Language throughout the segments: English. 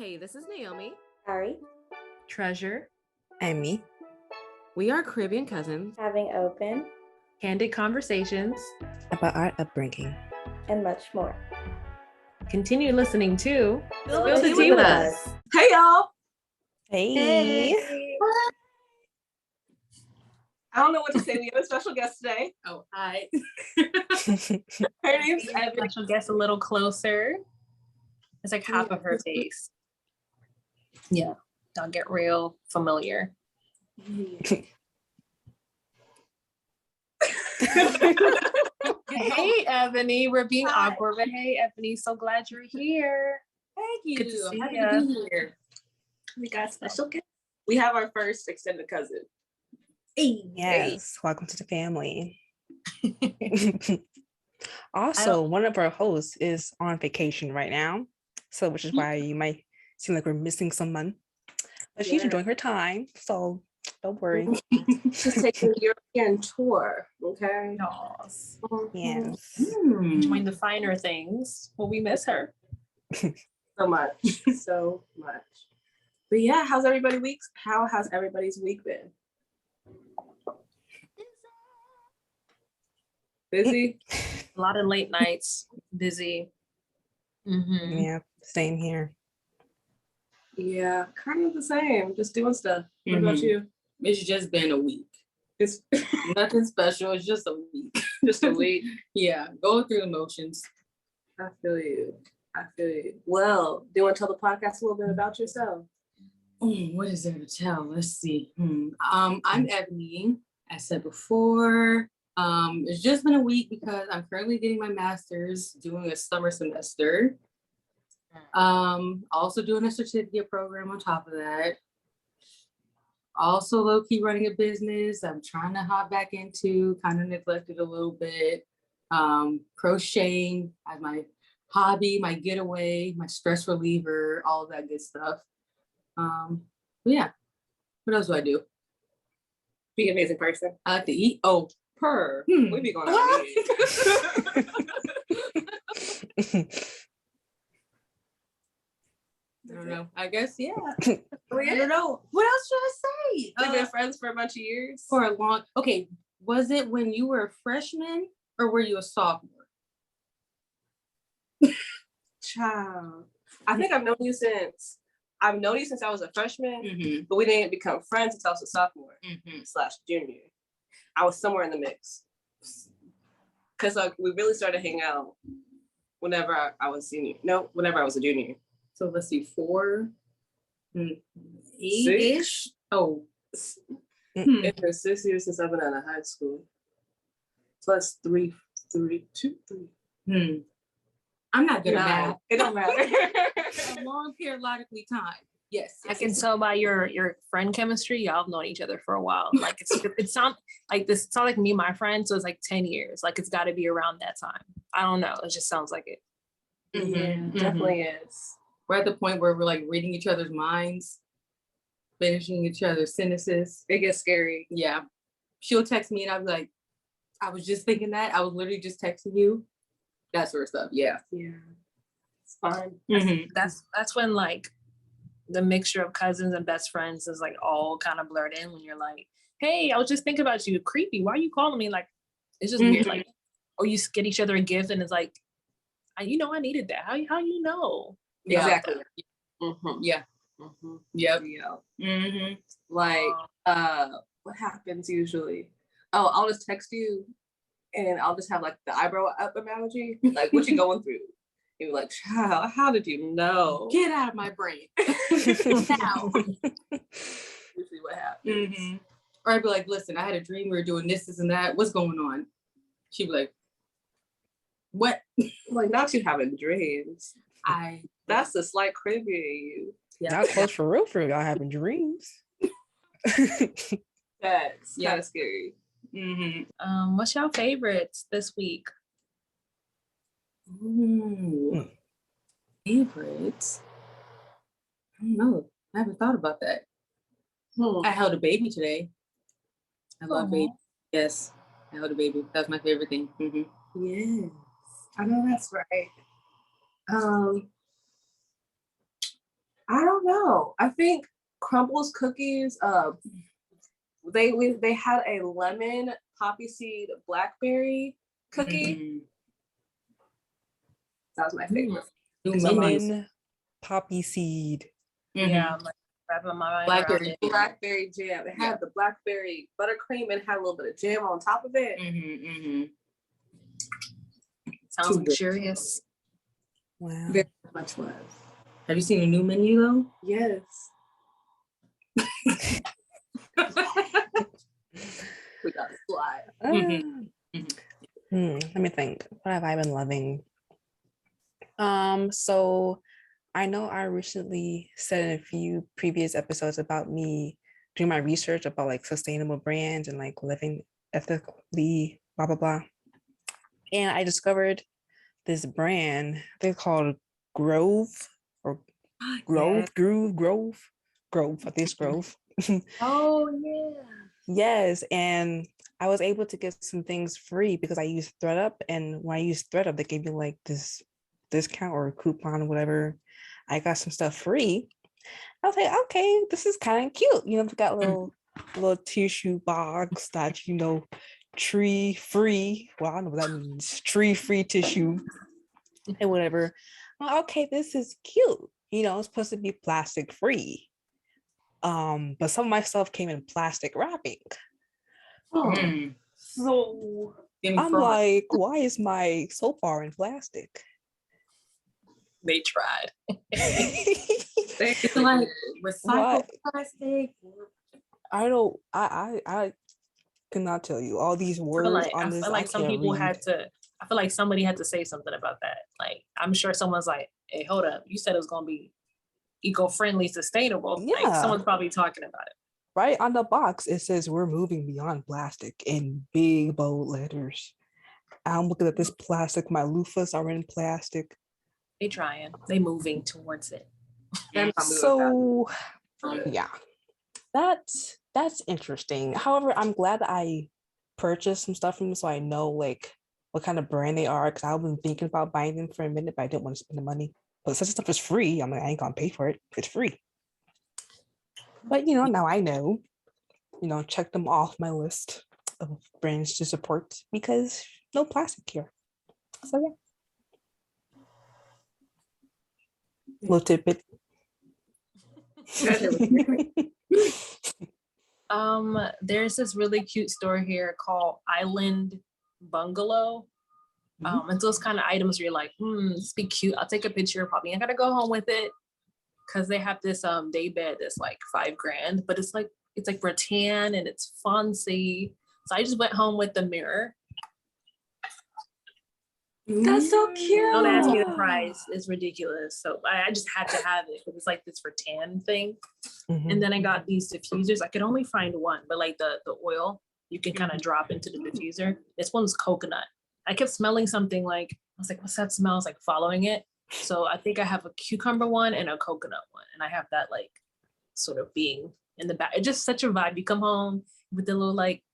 Hey, this is Naomi. Ari. Treasure. And me. We are Caribbean cousins. Having open. Candid conversations. About our upbringing. And much more. Continue listening to Spill the tea with us. Hey, y'all. Hey. I don't know what to say. We have a special guest today. Oh, hi. Her name's Eboni. Special guest a little closer. It's like half of her face. Yeah. Don't get real familiar. Hey, Eboni. We're being awkward, but hey, Eboni, so glad you're here. Thank you. Good to see Happy ya. to be here. We got special guest. We have our first extended cousin. Yes. Welcome to the family. Also, one of our hosts is on vacation right now. So, which is why you might seem like we're missing someone. But she's enjoying her time. So, don't worry. She's taking a European tour. Okay. Yes. Yes. Enjoying the finer things. Well, we miss her. So much. So much. But yeah, how has everybody's week been? Busy? A lot of late nights. Busy. Mm-hmm. Yeah, same here. Yeah, kind of the same. Just doing stuff. What about you? It's just been a week. It's nothing special. It's just a week. Just a week. Yeah, going through the motions. I feel you. Well, do you want to tell the podcast a little bit about yourself? What is there to tell? Let's see. I'm Eboni. I said before. It's just been a week because I'm currently getting my master's, doing a summer semester. Also doing a certificate program on top of that. Also low-key running a business I'm trying to hop back into, kind of neglected a little bit. Crocheting as my hobby, my getaway, my stress reliever, all of that good stuff. Yeah. What else do I do? Be an amazing person. I like to eat. Oh, purr. We be going out. I don't know. I guess, yeah. I don't know. What else should I say? We've been friends for a bunch of years. For a long, okay. Was it when you were a freshman or were you a sophomore? Child. I think I've known you since I was a freshman, but we didn't become friends until I was a sophomore / junior. I was somewhere in the mix. Cause like we really started hanging out whenever I was senior. No, whenever I was a junior. So let's see, 4, 8-ish. Oh, It's been 6 years since I've been out of high school. Plus 3. I'm not good at Nah, math. it don't matter. A long periodically time. Yes. I can tell by your friend chemistry, y'all have known each other for a while. Like it sounds like this. It's not like me, and my friend. So it's like 10 years. Like it's got to be around that time. I don't know. It just sounds like it. Definitely is. We're at the point where we're like reading each other's minds, finishing each other's sentences. It gets scary. Yeah. She'll text me and I'll be like, I was just thinking that. I was literally just texting you. That sort of stuff. Yeah. Yeah. It's fun. That's when like the mixture of cousins and best friends is like all kind of blurred in when you're like, hey, I was just thinking about you. Creepy. Why are you calling me? Like, it's just weird. Like, or you get each other a gift and it's like, I needed that. How you know? Yeah. Exactly. Yeah. Yep. Yeah. Like, what happens usually? Oh, I'll just text you and I'll just have like the eyebrow up emoji. Like, what you going through? You're like, child, how did you know? Get out of my brain. Now. Usually what happens. Or I'd be like, listen, I had a dream we were doing this and that. What's going on? She'd be like, what? Like, not you having dreams. That's a slight creepy in you. Yeah. Not close for real, y'all having dreams. That's kind of scary. What's your favorites this week? Favorites? I don't know. I haven't thought about that. I held a baby today. I love baby. Yes, I held a baby. That's my favorite thing. I don't know. I think Crumble's cookies. They had a lemon poppy seed blackberry cookie. Mm-hmm. That was my favorite. Lemon poppy seed. Yeah, I'm like wrapping my mind Blackberry, around it. blackberry jam. It had the blackberry buttercream and had a little bit of jam on top of it. Sounds luxurious. Wow. Very much was. Have you seen a new menu though? Yes. We got to fly. Let me think. What have I been loving? So I know I recently said in a few previous episodes about me doing my research about like sustainable brands and like living ethically, blah blah blah. And I discovered this brand. They're called Grove or Grove, Grove. I think it's Grove. Oh yeah. Yes, and I was able to get some things free because I used ThreadUp, and when I used ThreadUp, they gave me like this discount or a coupon or whatever. I got some stuff free. I was like, okay, this is kind of cute. You know, they got little tissue box that, tree free. Well, I don't know what that means. Tree free tissue and whatever. Well, okay, this is cute. It's supposed to be plastic free. But some of my stuff came in plastic wrapping. So I'm like, why is my soap bar in plastic? They tried. It's like recycled plastic. I cannot tell you all these words on this. I feel like somebody had to say something about that. Like, I'm sure someone's like, hey, hold up. You said it was going to be eco-friendly, sustainable. Yeah. Like, someone's probably talking about it. Right on the box, it says we're moving beyond plastic in big bold letters. I'm looking at this plastic. My loofahs are in plastic. They trying. They moving towards it. So yeah, that's interesting. However, I'm glad that I purchased some stuff from them so I know like what kind of brand they are, because I've been thinking about buying them for a minute, but I didn't want to spend the money. But since stuff is free, I'm like, I ain't gonna pay for it. It's free. But now I know. Check them off my list of brands to support because no plastic here. So yeah. Little tidbit. There's this really cute store here called Island Bungalow. And those kind of items where you're like, this be cute. I'll take a picture. Probably I gotta go home with it. Cause they have this day bed that's like $5,000, but it's like rattan and it's fancy. So I just went home with the mirror. That's so cute. Don't ask me the price. It's ridiculous. So I just had to have it because it's like this rattan thing. And then I got these diffusers. I could only find one, but like the oil you can kind of drop into the diffuser. This one's coconut. I kept smelling something like, I was like, what's that smell? I was like following it. So I think I have a cucumber one and a coconut one. And I have that like sort of being in the back. It's just such a vibe. You come home with the little like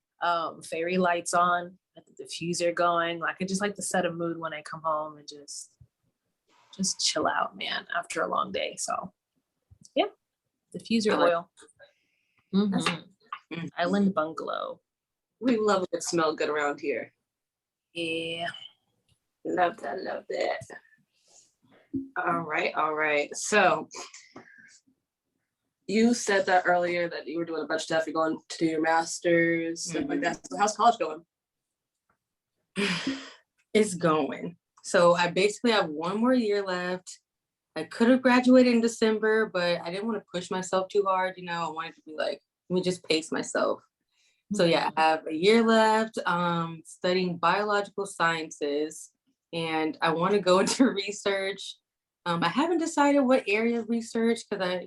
fairy lights on, the diffuser going. Like I just like to set a mood when I come home and just chill out, man, after a long day. So yeah, diffuser oil. Island Bungalow. We love it. Smell good around here. Yeah. Love that. All right. So you said that earlier that you were doing a bunch of stuff. You're going to do your master's, stuff like that. So how's college going? It's going. So I basically have one more year left. I could have graduated in December, but I didn't want to push myself too hard. I wanted to be like, let me just pace myself. So yeah, I have a year left studying biological sciences, and I want to go into research. I haven't decided what area of research, because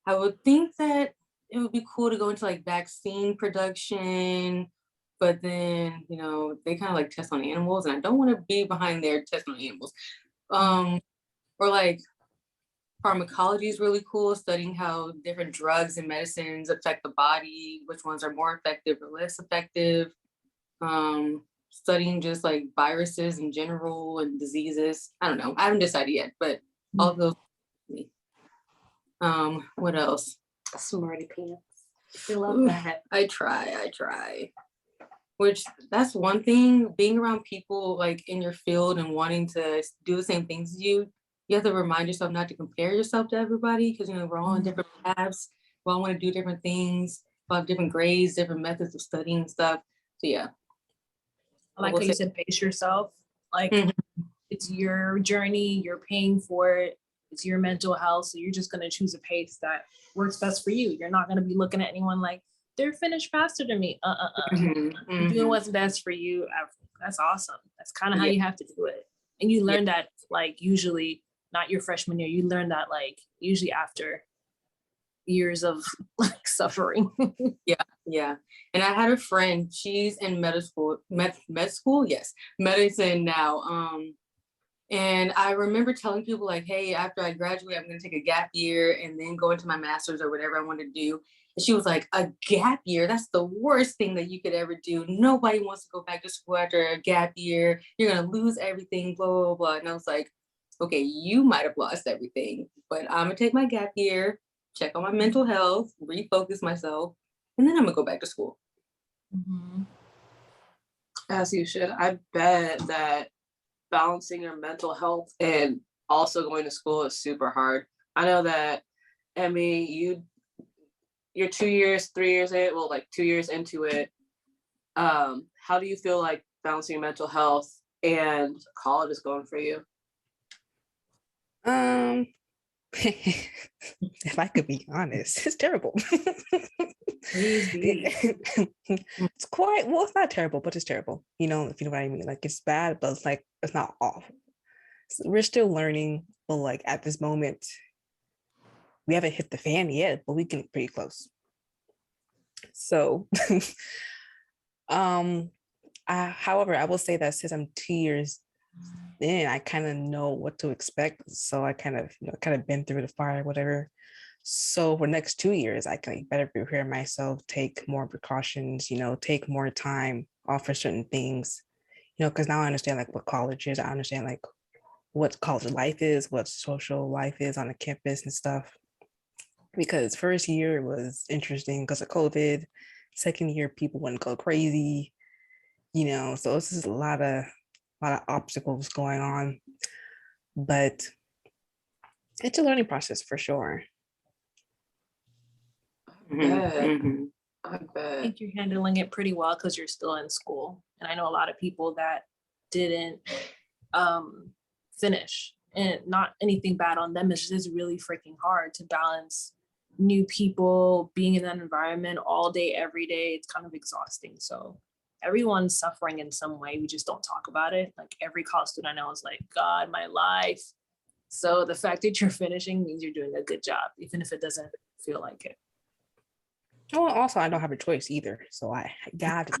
I would think that it would be cool to go into like vaccine production, but then, they kind of like test on animals, and I don't want to be behind there testing on animals. Or like pharmacology is really cool, studying how different drugs and medicines affect the body, which ones are more effective or less effective. Studying just like viruses in general and diseases. I don't know. I haven't decided yet, but all of those. What else? Smarty pants. I love Ooh, that. I try. Which that's one thing, being around people like in your field and wanting to do the same things as you have to remind yourself not to compare yourself to everybody because we're all on different paths. We all want to do different things, we all have different grades, different methods of studying and stuff. So yeah. I like how you said pace yourself. Like it's your journey, you're paying for it, it's your mental health. So you're just gonna choose a pace that works best for you. You're not gonna be looking at anyone like they're finished faster than me. You're doing what's best for you. That's awesome. That's kind of how you have to do it. And you learn that like usually not your freshman year. You learn that like usually after years of like suffering. Yeah. And I had a friend, she's in med school, yes, medicine now. And I remember telling people like, hey, after I graduate, I'm gonna take a gap year and then go into my master's or whatever I want to do. And she was like, a gap year? That's the worst thing that you could ever do. Nobody wants to go back to school after a gap year. You're gonna lose everything, blah, blah, blah. And I was like, okay, you might have lost everything, but I'm gonna take my gap year, check on my mental health, refocus myself, and then I'm gonna go back to school. As you should. I bet that balancing your mental health and also going to school is super hard. I know that, Emmy, you're 2 years, 3 years in, well, like 2 years into it. How do you feel like balancing mental health and college is going for you? If I could be honest, it's terrible. It's quite well, it's not terrible, but it's terrible. If you know what I mean. Like it's bad, but it's like it's not awful. So we're still learning, but like at this moment, we haven't hit the fan yet, but we get pretty close. So however, I will say that since I'm 2 years in, I kind of know what to expect. So I kind of been through the fire, whatever. So for next 2 years, I can better prepare myself, take more precautions, take more time off for certain things, because now I understand like what college is. I understand like what college life is, what social life is on the campus and stuff. Because first year was interesting because of COVID. Second year, people wouldn't go crazy, so it's just a lot of obstacles going on, but it's a learning process for sure. I think you're handling it pretty well because you're still in school. And I know a lot of people that didn't finish, and not anything bad on them. It's just really freaking hard to balance new people, being in that environment all day, every day. It's kind of exhausting. So everyone's suffering in some way. We just don't talk about it. Like every college student I know is like, God, my life. So the fact that you're finishing means you're doing a good job, even if it doesn't feel like it. Oh, also, I don't have a choice either. So I got it.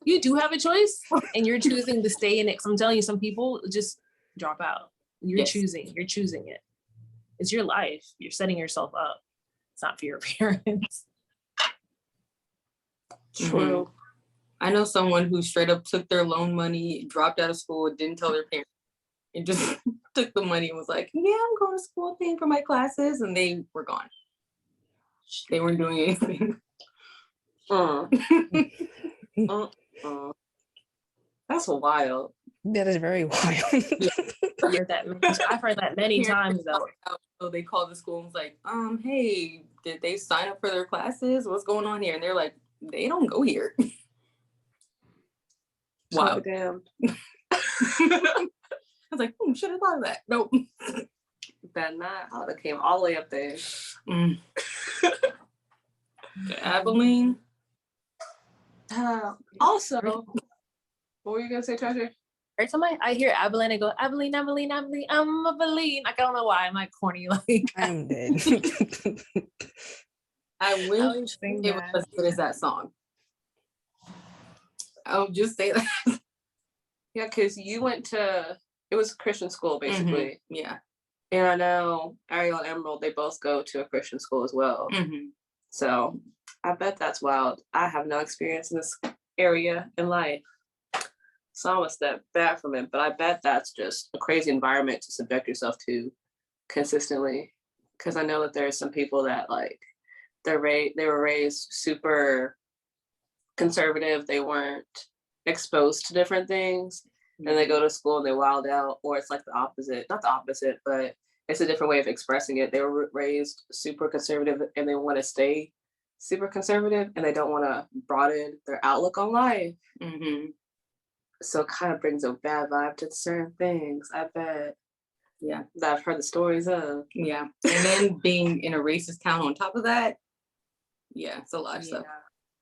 You do have a choice, and you're choosing to stay in it. So I'm telling you, some people just drop out. You're choosing it. It's your life. You're setting yourself up. It's not for your parents. True. I know someone who straight up took their loan money, dropped out of school, didn't tell their parents, and just took the money and was like, yeah, I'm going to school, paying for my classes, and they were gone. They weren't doing anything. That's wild. That is very wild. I've heard that many times though. So they called the school and was like, hey, did they sign up for their classes? What's going on here? And they're like, they don't go here. Wow. Damn. I was like, should have thought of that. Nope. Bet not. I would have came all the way up there. Abilene. Also, what were you gonna say, Treasure? Every time I hear Abilene, I go, Abilene, I'm Abilene. Like, I don't know why. I'm like corny. Like, I'm dead. I wish it was as good as that song. I'll just say that. Yeah, because you went to, it was a Christian school, basically. Yeah. And I know Ariel and Emerald, they both go to a Christian school as well. So I bet that's wild. I have no experience in this area in life. So I'm a step back from it, but I bet that's just a crazy environment to subject yourself to consistently. because I know that there's some people that like they were raised super conservative. They weren't exposed to different things, and they go to school and they wild out, or it's like the opposite, not the opposite, but it's a different way of expressing it. They were raised super conservative and they want to stay super conservative and they don't want to broaden their outlook on life. So it kind of brings a bad vibe to certain things, I bet. Yeah. That I've heard the stories of. Yeah. And then being in a racist town on top of that, yeah, it's a lot of stuff.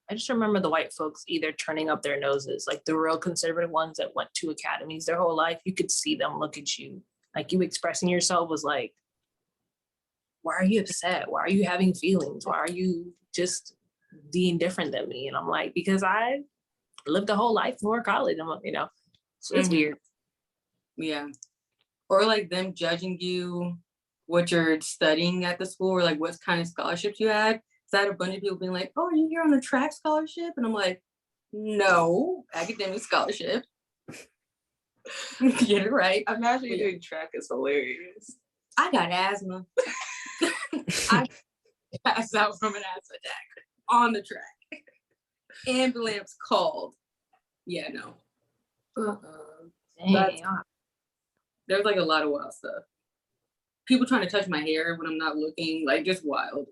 I just remember the white folks either turning up their noses, like the real conservative ones that went to academies their whole life. You could see them look at you. Like you expressing yourself was like, why are you upset? Why are you having feelings? Why are you just being different than me? And I'm like, because I lived a whole life before college. I'm, so it's weird. Yeah. Or like them judging you, what you're studying at the school, or like what kind of scholarships you had. So I had a bunch of people being like, oh, are you here on a track scholarship? And I'm like, no, academic scholarship. Get it right. Imagine you doing track is hilarious. I got asthma. I passed out from an asthma attack on the track. Ambulance called. Yeah, no. There's like a lot of wild stuff. People trying to touch my hair when I'm not looking, like just wild.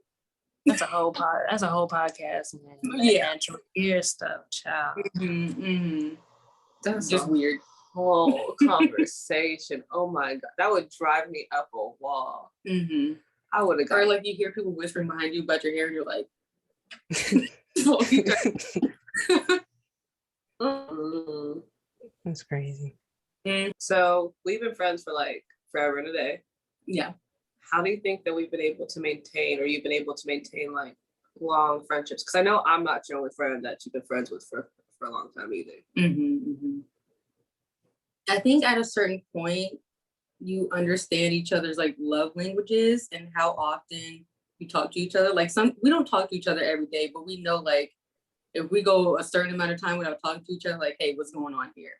That's a whole podcast, man. Yeah. Natural ear stuff, child. That's just weird. Whole conversation. Oh my God. That would drive me up a wall. I would have got. Or like you hear people whispering behind you about your hair and you're like, That's crazy. So we've been friends for like forever and a day. Yeah. How do you think that we've been able to maintain, or you've been able to maintain like long friendships? Because I know I'm not your only friend that you've been friends with for a long time either. I think at a certain point, you understand each other's like love languages and how often you talk to each other. Like we don't talk to each other every day, but we know like if we go a certain amount of time without talking to each other, like, hey, what's going on here?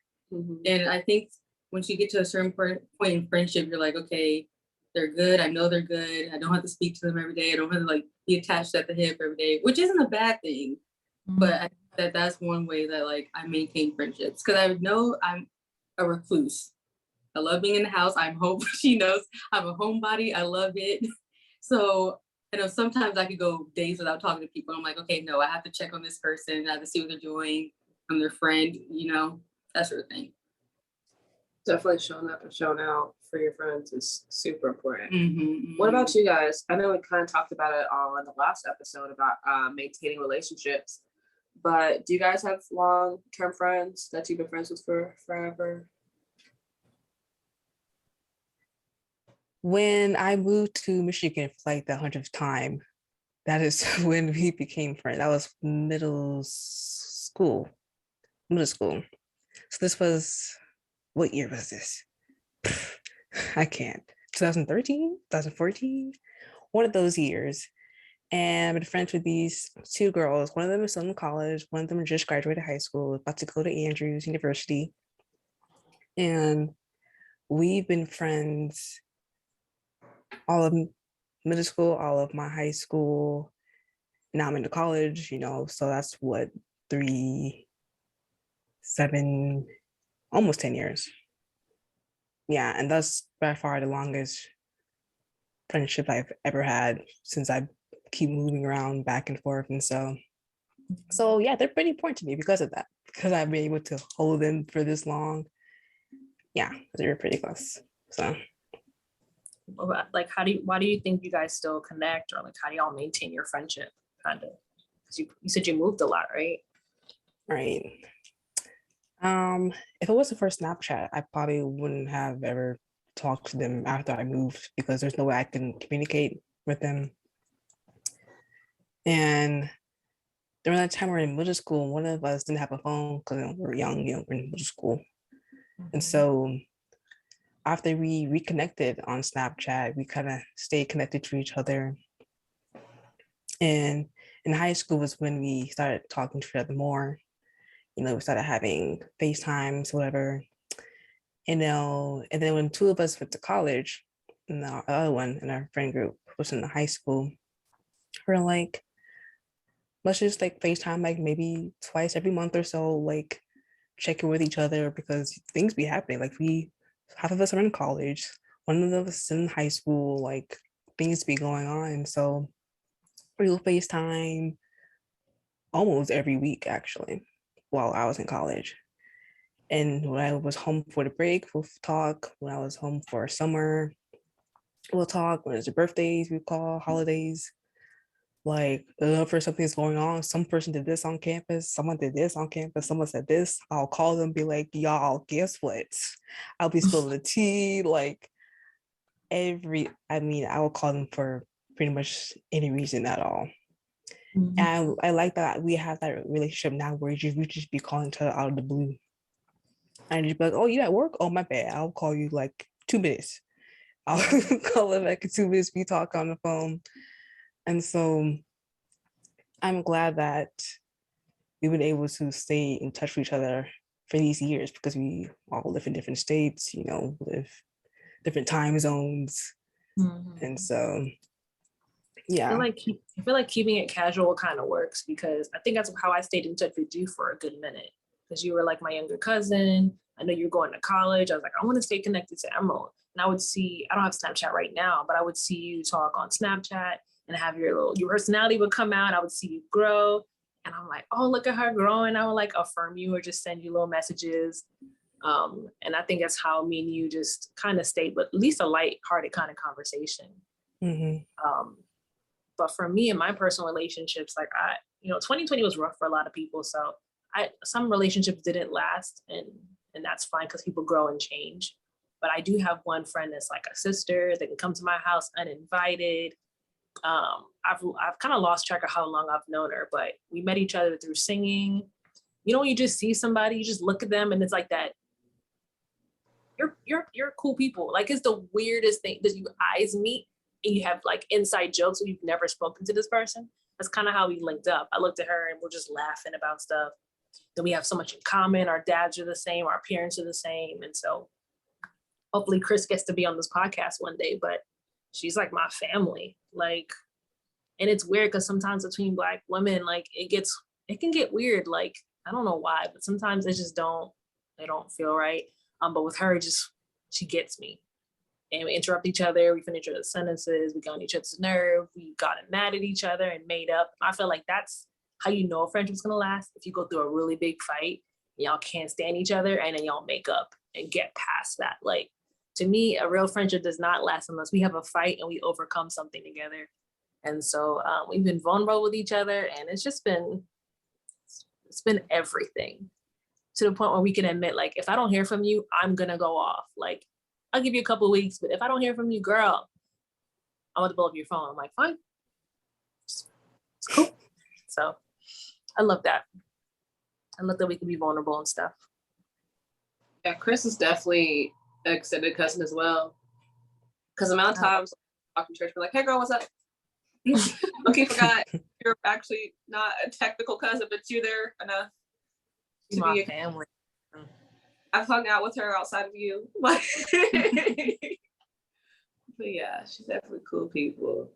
And I think once you get to a certain point in friendship, you're like, okay, they're good. I know they're good. I don't have to speak to them every day. I don't have to like be attached at the hip every day, which isn't a bad thing. But I think that's one way that like I maintain friendships, because I know I'm a recluse. I love being in the house. I'm home. She knows I'm a homebody. I love it. So I know sometimes I could go days without talking to people. I'm like, okay, no, I have to check on this person. I have to see what they're doing. I'm their friend, that sort of thing. Definitely showing up and showing out for your friends is super important. What about you guys? I know we kind of talked about it on the last episode about maintaining relationships, but do you guys have long-term friends that you've been friends with for forever? When I moved to Michigan for like the 100th time, that is when we became friends. That was middle school. So this was, what year was this? I can't. 2013, 2014, one of those years. And I've been friends with these two girls. One of them is still in college. One of them just graduated high school, about to go to Andrews University. And we've been friends all of middle school, all of my high school. Now I'm into college, so that's what, 3, 7, almost 10 years. Yeah, and that's by far the longest friendship I've ever had, since I keep moving around back and forth. And so yeah, they're pretty important to me because of that, because I've been able to hold them for this long. Yeah, they're pretty close. So like why do you think you guys still connect, or like how do y'all maintain your friendship, kind of? Because you said you moved a lot, right? Right. If it wasn't for Snapchat, I probably wouldn't have ever talked to them after I moved, because there's no way I can communicate with them. And during that time we were in middle school, one of us didn't have a phone because we were young, we're in middle school. And so after we reconnected on Snapchat, we kind of stayed connected to each other. And in high school was when we started talking to each other more. We started having FaceTimes, whatever. And then when two of us went to college, and the other one in our friend group was in high school. We're like, let's just like FaceTime like maybe twice every month or so, like check in with each other because things be happening. Like half of us are in college, one of us is in high school, like things be going on. So we'll FaceTime almost every week actually while I was in college. And when I was home for the break, we'll talk. When I was home for summer, we'll talk. When it's your birthdays, we call holidays. Like, for something's going on, some person did this on campus, someone did this on campus, someone said this, I'll call them, be like, y'all, guess what? I'll be spilling the tea. Like I will call them for pretty much any reason at all. Mhm. And I like that we have that relationship now where we just be calling each other out of the blue. And just be like, oh, you at work? Oh, my bad. I'll call you like 2 minutes. I'll call them back in 2 minutes. We talk on the phone. And so I'm glad that we've been able to stay in touch with each other for these years because we all live in different states, live different time zones. Mhm. And so, I yeah. feel like keeping it casual kind of works because I think that's how I stayed in touch with you for a good minute. Because you were like my younger cousin. I know you're going to college. I was like, I want to stay connected to Emerald. And I don't have Snapchat right now, but I would see you talk on Snapchat and have your personality would come out. I would see you grow. And I'm like, oh, look at her growing. I would like affirm you or just send you little messages. And I think that's how me and you just kind of stayed, but at least a light-hearted kind of conversation. Mm-hmm. But for me and my personal relationships, like 2020 was rough for a lot of people. So some relationships didn't last and that's fine because people grow and change. But I do have one friend that's like a sister that can come to my house uninvited. I've kind of lost track of how long I've known her, but we met each other through singing. When you just see somebody, you just look at them and it's like that. You're cool people. Like it's the weirdest thing that you eyes meet and you have like inside jokes when you've never spoken to this person. That's kind of how we linked up. I looked at her and we're just laughing about stuff. Then we have so much in common. Our dads are the same. Our parents are the same. And so hopefully Chris gets to be on this podcast one day, but she's like my family. Like, and it's weird because sometimes between Black women, like it can get weird. Like, I don't know why, but sometimes they don't feel right. But with her, she gets me. And we interrupt each other. We finish each other's sentences. We got on each other's nerve. We got mad at each other and made up. I feel like that's how you know a friendship's gonna last. If you go through a really big fight, y'all can't stand each other, and then y'all make up and get past that. Like, to me, a real friendship does not last unless we have a fight and we overcome something together. And so we've been vulnerable with each other, and it's been everything to the point where we can admit, like, if I don't hear from you, I'm gonna go off. Like, I'll give you a couple of weeks, but if I don't hear from you, girl, I'm gonna blow up your phone. I'm like, fine, it's cool. So I love that. I love that we can be vulnerable and stuff. Yeah, Chris is definitely an extended cousin as well. Because the amount of times I talk to church, be like, hey girl, what's up? Okay, forgot you're actually not a technical cousin, but you're there enough to be a family. I've hung out with her outside of you. But yeah, she's definitely cool people.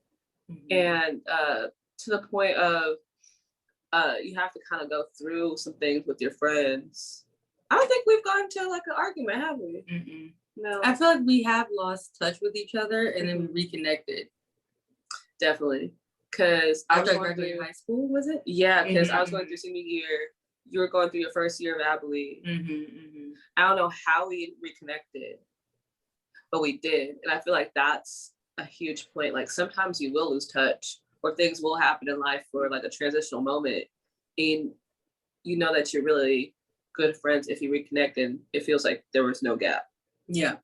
Mm-hmm. And to the point of you have to kind of go through some things with your friends. I don't think we've gone to like an argument, have we? Mm-mm. No. I feel like we have lost touch with each other and then we reconnected. Definitely. Because I was going through high school, was it? Yeah, because I was going through senior year. You were going through your first year of Abilene. I don't know how we reconnected, but we did. And I feel like that's a huge point. Like sometimes you will lose touch or things will happen in life for like a transitional moment. And you know that you're really good friends if you reconnect and it feels like there was no gap. Yeah.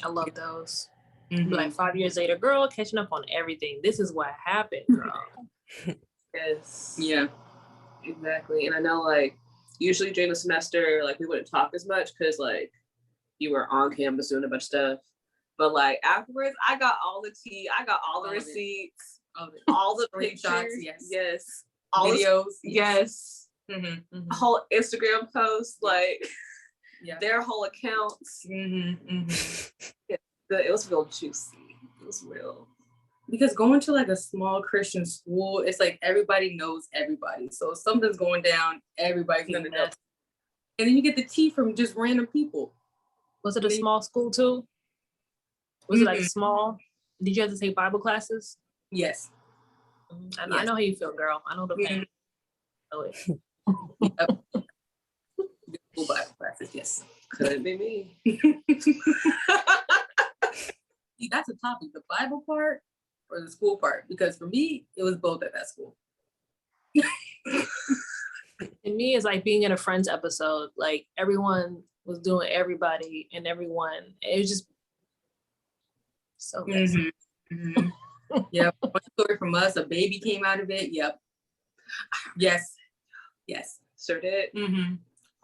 I love those. Like 5 years later, girl, catching up on everything. This is what happened, girl. Yes. Yeah. Exactly. And I know like usually during the semester, like we wouldn't talk as much because like you were on campus doing a bunch of stuff. But like afterwards, I got all the tea, I got all the receipts, all the pictures, yes. All videos, yes. Whole Instagram posts, like their whole accounts. It was real juicy. was real. Because going to like a small Christian school, it's like everybody knows everybody. So if something's going down, everybody's gonna know. And then you get the tea from just random people. Was it a small school too? Was it like small? Did you have to take Bible classes? Yes. I know how you feel, girl. I know the pain. School Bible classes, yes. Could be me. See, that's a topic, the Bible part or the school part, because for me, it was both at that school. And me, is like being in a Friends episode, like everyone was doing everybody and everyone. It was just so messy. Yep. One story from us, a baby came out of it. Yep. Yes. Sure did.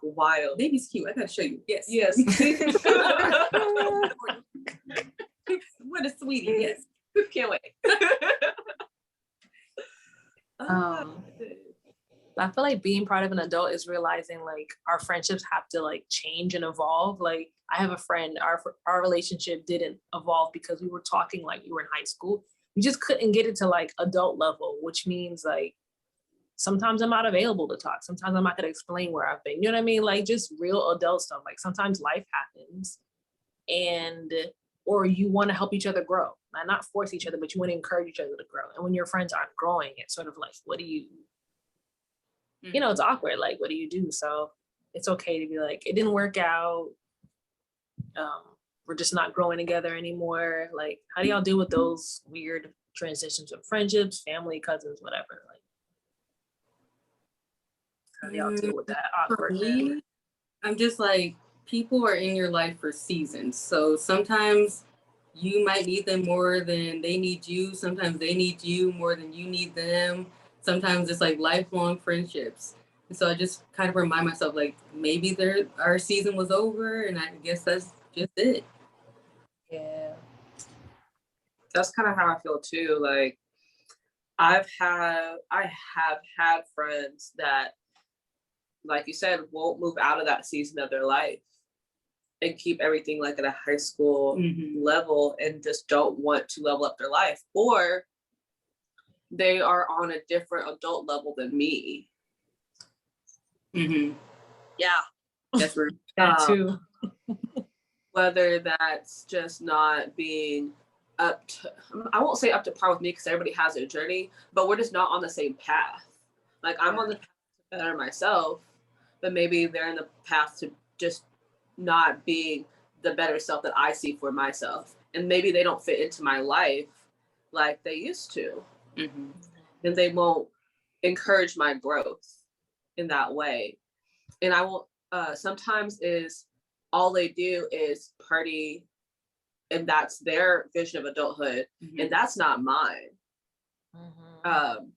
Wild. Baby's cute. I gotta show you. Yes. What a sweetie. Yes. Can't wait. I feel like being part of an adult is realizing like our friendships have to like change and evolve. Like I have a friend, our relationship didn't evolve because we were talking like we were in high school. We just couldn't get it to like adult level, which means like sometimes I'm not available to talk. Sometimes I'm not gonna explain where I've been. You know what I mean? Like just real adult stuff. Like sometimes life happens or you want to help each other grow. Not force each other, but you want to encourage each other to grow. And when your friends aren't growing, it's sort of like, what do you, you know, it's awkward. Like, what do you do? So it's okay to be like, it didn't work out. We're just not growing together anymore. Like, how do y'all deal with those weird transitions of friendships, family, cousins, whatever? Like, how do y'all deal with that awkwardness? I'm just like, people are in your life for seasons. So sometimes you might need them more than they need you. Sometimes they need you more than you need them. Sometimes it's like lifelong friendships. And so I just kind of remind myself, like, maybe our season was over, and I guess that's just it. Yeah. That's kind of how I feel too. Like I have had friends that, like you said, won't move out of that season of their life and keep everything like at a high school level and just don't want to level up their life, or they are on a different adult level than me. Yeah, that's right. That too. Whether that's just not being up to, I won't say up to par with me because everybody has their journey, but we're just not on the same path. Like I'm on the path to better myself, but maybe they're in the path to just not being the better self that I see for myself. And maybe they don't fit into my life like they used to. And they won't encourage my growth in that way. And I won't, sometimes is all they do is party, and that's their vision of adulthood. And that's not mine. I'm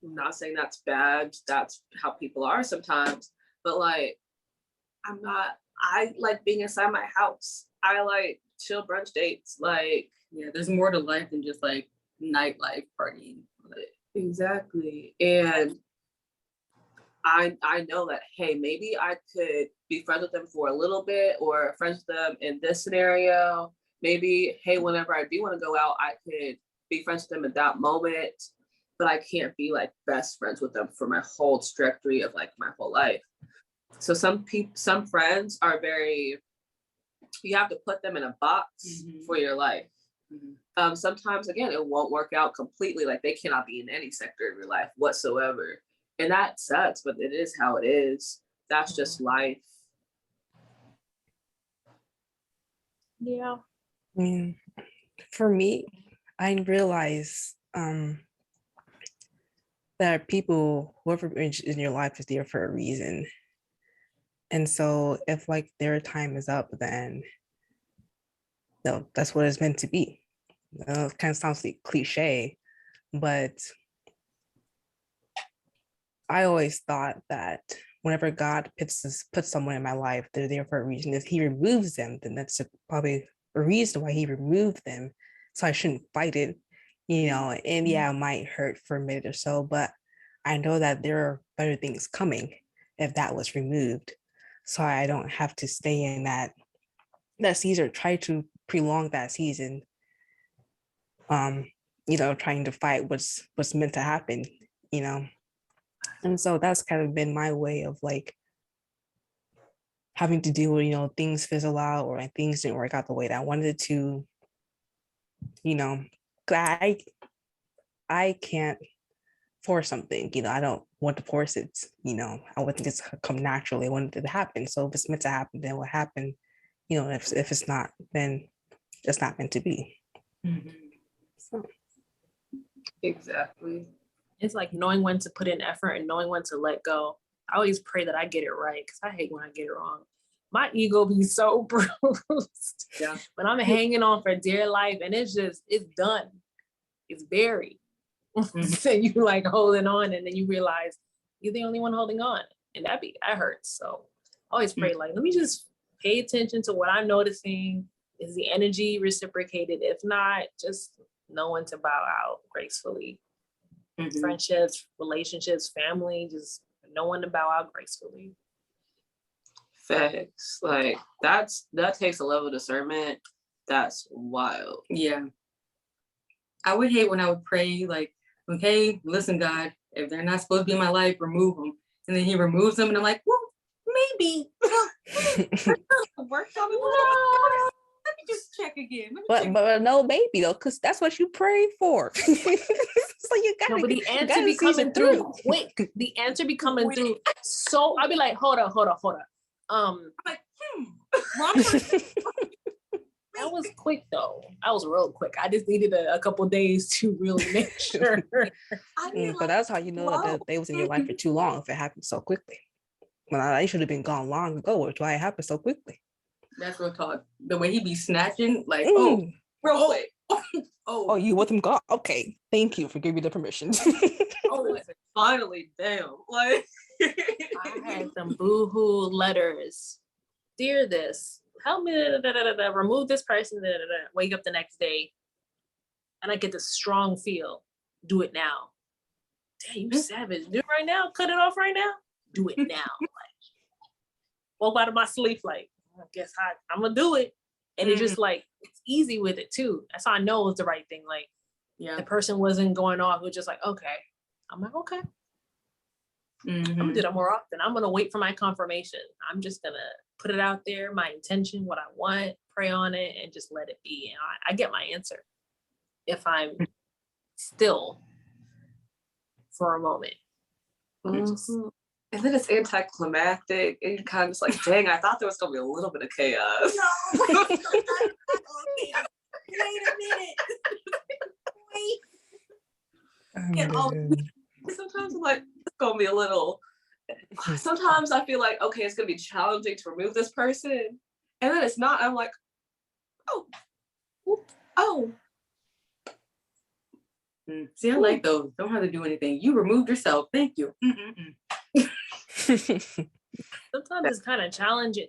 not saying that's bad. That's how people are sometimes, but like, I like being inside my house. I like chill brunch dates. Like, yeah, there's more to life than just like nightlife partying. Exactly. And I know that, hey, maybe I could be friends with them for a little bit, or friends with them in this scenario. Maybe, hey, whenever I do want to go out, I could be friends with them at that moment, but I can't be like best friends with them for my whole trajectory of like my whole life. So some friends are very, you have to put them in a box for your life. Sometimes, again, it won't work out completely. Like they cannot be in any sector of your life whatsoever. And that sucks, but it is how it is. That's just life. Yeah. I mean, for me, I realize that people, whoever is in your life is there for a reason. And so if like their time is up, then no, that's what it's meant to be. It kind of sounds like cliche, but I always thought that whenever God puts someone in my life, they're there for a reason. If he removes them, then that's probably a reason why he removed them. So I shouldn't fight it, you know, and yeah, it might hurt for a minute or so, but I know that there are better things coming if that was removed. So I don't have to stay in that season or try to prolong that season trying to fight what's meant to happen, and so that's kind of been my way of like having to deal with things fizzle out or like things didn't work out the way that I wanted it to, 'cause I can't force something, I don't want to force it, I want it to come naturally. I want it to happen. So if it's meant to happen, then what happened? If it's not, then it's not meant to be. So. Exactly. It's like knowing when to put in effort and knowing when to let go. I always pray that I get it right because I hate when I get it wrong. My ego be so bruised. Yeah. When I'm hanging on for dear life and it's done. It's buried. So you like holding on and then you realize you're the only one holding on. And that hurts. So I always pray like, let me just pay attention to what I'm noticing. Is the energy reciprocated? If not, just know when to bow out gracefully. Friendships, relationships, family, just know when to bow out gracefully. Facts. Like that takes a level of discernment. That's wild. Yeah. I would hate when I would pray like, okay, listen, God, if they're not supposed to be in my life, remove them. And then he removes them and I'm like, well, maybe. Work on it. Let me just check again. But no, baby, though, because that's what you prayed for. So you gotta, no, but the answer be coming through quick. The answer be coming through. So I'll be like, hold up. I'm like, that was quick though. I was real quick. I just needed a couple days to really make sure. But that's how you know that they was in your life for too long if it happened so quickly. Well, they should have been gone long ago, which why it happened so quickly. That's real talk. The way he be snatching, like, real quick. You want them gone? Okay, thank you for giving me the permission. Finally, damn. Like I had some boohoo letters. Dear this, help me remove this person. Wake up the next day, and I get this strong feel. Do it now. Damn, you savage. Do it right now. Cut it off right now. Do it now. Like, woke out of my sleep. Like, I guess I'm gonna do it. And it's just like, it's easy with it too. That's how I know it's the right thing. Like, the person wasn't going off. It was just like, okay. I'm like, okay. I'm gonna do that more often. I'm gonna wait for my confirmation. I'm just gonna put it out there, my intention, what I want, pray on it, and just let it be. And I get my answer if I'm still for a moment. And then it's anticlimactic. And you're kind of just like, dang, I thought there was gonna be a little bit of chaos. No. Wait a minute. Sometimes I'm like, it's gonna be a little. Sometimes I feel like, okay, it's gonna be challenging to remove this person, and then it's not. I'm like, oh. See, I like those. Don't have to do anything. You removed yourself. Thank you. Sometimes it's kind of challenging.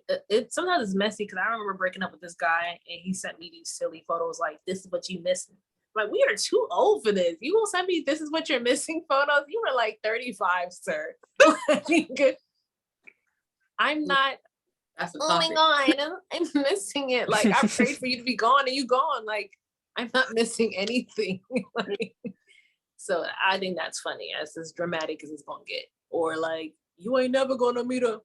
Sometimes it's messy because I remember breaking up with this guy and he sent me these silly photos like, this is what you missing. I'm like, we are too old for this. You will send me this is what you're missing photos? You were like 35, sir. I'm not, oh my God, I'm missing it. Like, I prayed for you to be gone and you gone. Like, I'm not missing anything. Like, so I think that's funny, as as dramatic as it's gonna get. Or like, you ain't never gonna meet her.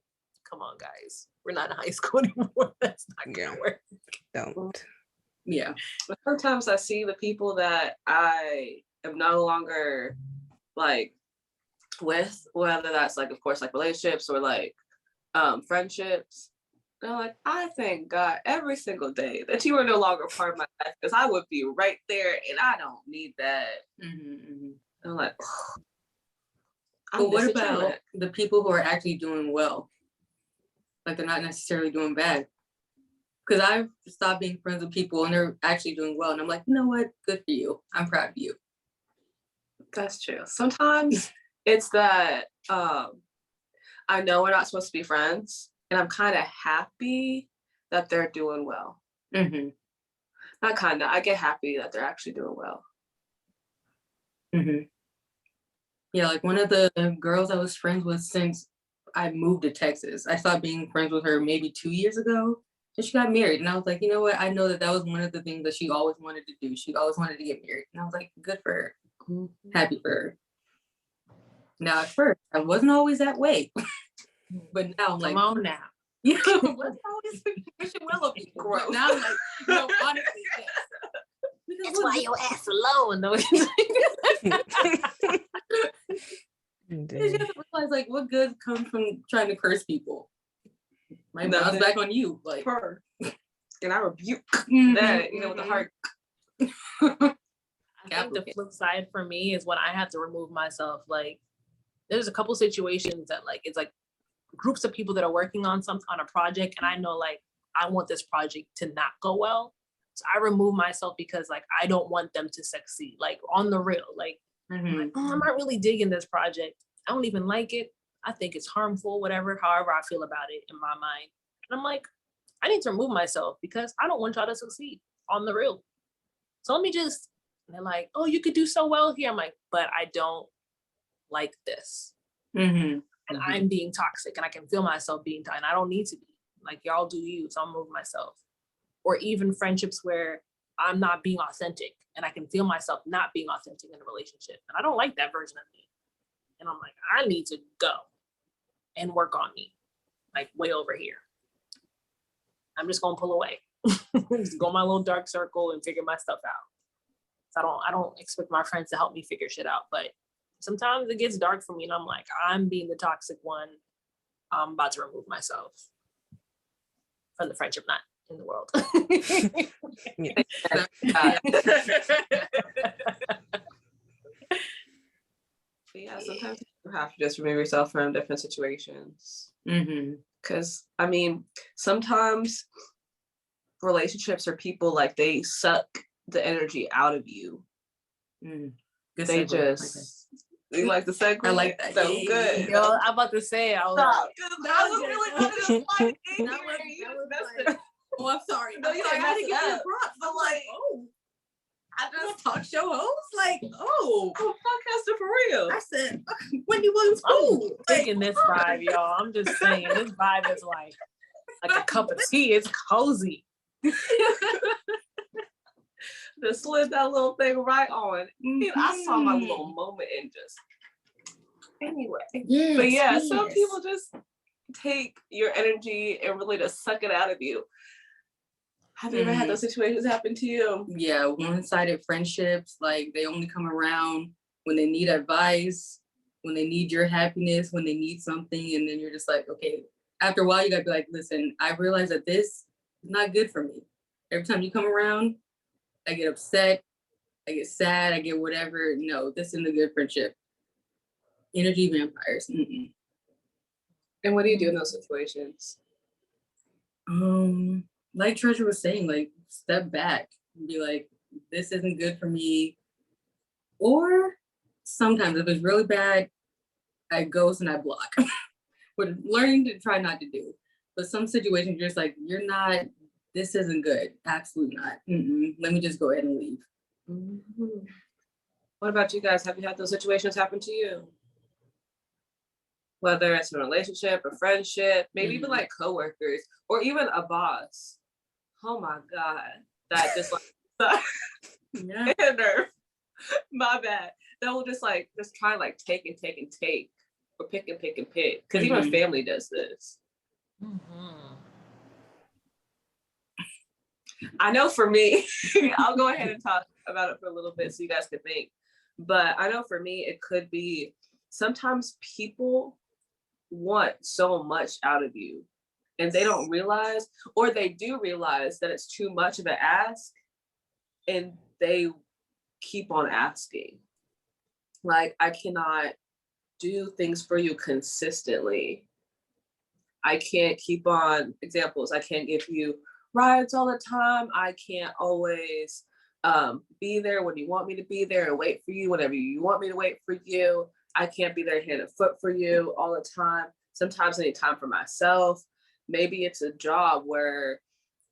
Come on, guys. We're not in high school anymore. That's not gonna work. Don't. Yeah. But sometimes I see the people that I am no longer like with, whether that's like, of course, like relationships or like friendships. They're like, I thank God every single day that you are no longer part of my life because I would be right there and I don't need that. I'm like, but what about the people who are actually doing well? Like they're not necessarily doing bad. Because I've stopped being friends with people and they're actually doing well. And I'm like, you know what? Good for you. I'm proud of you. That's true. Sometimes it's that I know we're not supposed to be friends. And I'm kind of happy that they're doing well. Not kind of. I get happy that they're actually doing well. Yeah, like one of the girls I was friends with since I moved to Texas. I stopped being friends with her maybe 2 years ago. And she got married. And I was like, you know what? I know that was one of the things that she always wanted to do. She always wanted to get married. And I was like, good for her. Happy for her. Now, at first, I wasn't always that way. But now I'm like, come on now. Yeah, what's always wishing well of me? But now I'm like, no, honestly, yes. That's why your ass alone. No. You have to realize, like, what good comes from trying to curse people? My bounce back on you, like her. And I rebuke mm-hmm, that, you know, with the heart. I think the flip side for me is when I have to remove myself. Like, there's a couple situations that, like, it's like groups of people that are working on a project, and I know, like, I want this project to not go well. So I remove myself because, like, I don't want them to succeed. Like, on the real, like, I'm not really digging this project. I don't even like it. I think it's harmful, whatever, however I feel about it in my mind. And I'm like, I need to remove myself because I don't want y'all to succeed on the real. So let me just, and they're like, oh, you could do so well here. I'm like, but I don't like this. And I'm being toxic and I can feel myself being toxic and I don't need to be. Like, y'all do you, so I'm moving myself. Or even friendships where I'm not being authentic and I can feel myself not being authentic in a relationship. And I don't like that version of me. And I'm like, I need to go and work on me, like way over here. I'm just gonna pull away. Just go in my little dark circle and figure my stuff out. So I don't expect my friends to help me figure shit out, but sometimes it gets dark for me and I'm like, I'm being the toxic one. I'm about to remove myself from the friendship knot in the world. Yeah, sometimes you have to just remove yourself from different situations. Because, I mean, sometimes relationships or people, like, they suck the energy out of you. They just, you like the segue? I like that. So good. Yo, I'm about to say, I was Stop. like, I was really wanting to like it. Oh, I'm sorry. No, you I didn't had mess to it give you up. props. I'm like, oh, I I'm a just, talk show host. Like, oh, I'm a podcaster for real. I said, Wendy Williams, I'm cool. digging this vibe, y'all. I'm just saying, this vibe is like a cup of tea. It's cozy. Just slid that little thing right on. I saw my little moment and just, anyway. Yes, But yeah, some people just take your energy and really just suck it out of you. Have you ever had those situations happen to you? Yeah, one-sided friendships, like they only come around when they need advice, when they need your happiness, when they need something, and then you're just like, okay, after a while you gotta be like, listen, I realize that this is not good for me. Every time you come around, I get upset, I get sad, I get whatever. No, this isn't a good friendship. Energy vampires. And what do you do in those situations? Like Treasure was saying, like, step back and be like, this isn't good for me. Or sometimes if it's really bad, I ghost and I block. But learning to try not to do. But some situations you're just like, you're not, this isn't good. Absolutely not. Let me just go ahead and leave. What about you guys? Have you had those situations happen to you? Whether it's a relationship, a friendship, maybe even like coworkers, or even a boss. Oh my God. That just like hit a nerve. My bad. That will just try and like take and take and take, or pick and pick and pick. Because even family does this. I know for me, I'll go ahead and talk about it for a little bit so you guys can think. But I know for me, it could be sometimes people want so much out of you and they don't realize, or they do realize that it's too much of an ask and they keep on asking. Like, I cannot do things for you consistently. I can't keep on examples. I can't give you rides all the time. I can't always be there when you want me to be there and wait for you whenever you want me to wait for you. I can't be there hand and foot for you all the time. Sometimes I need time for myself. Maybe it's a job where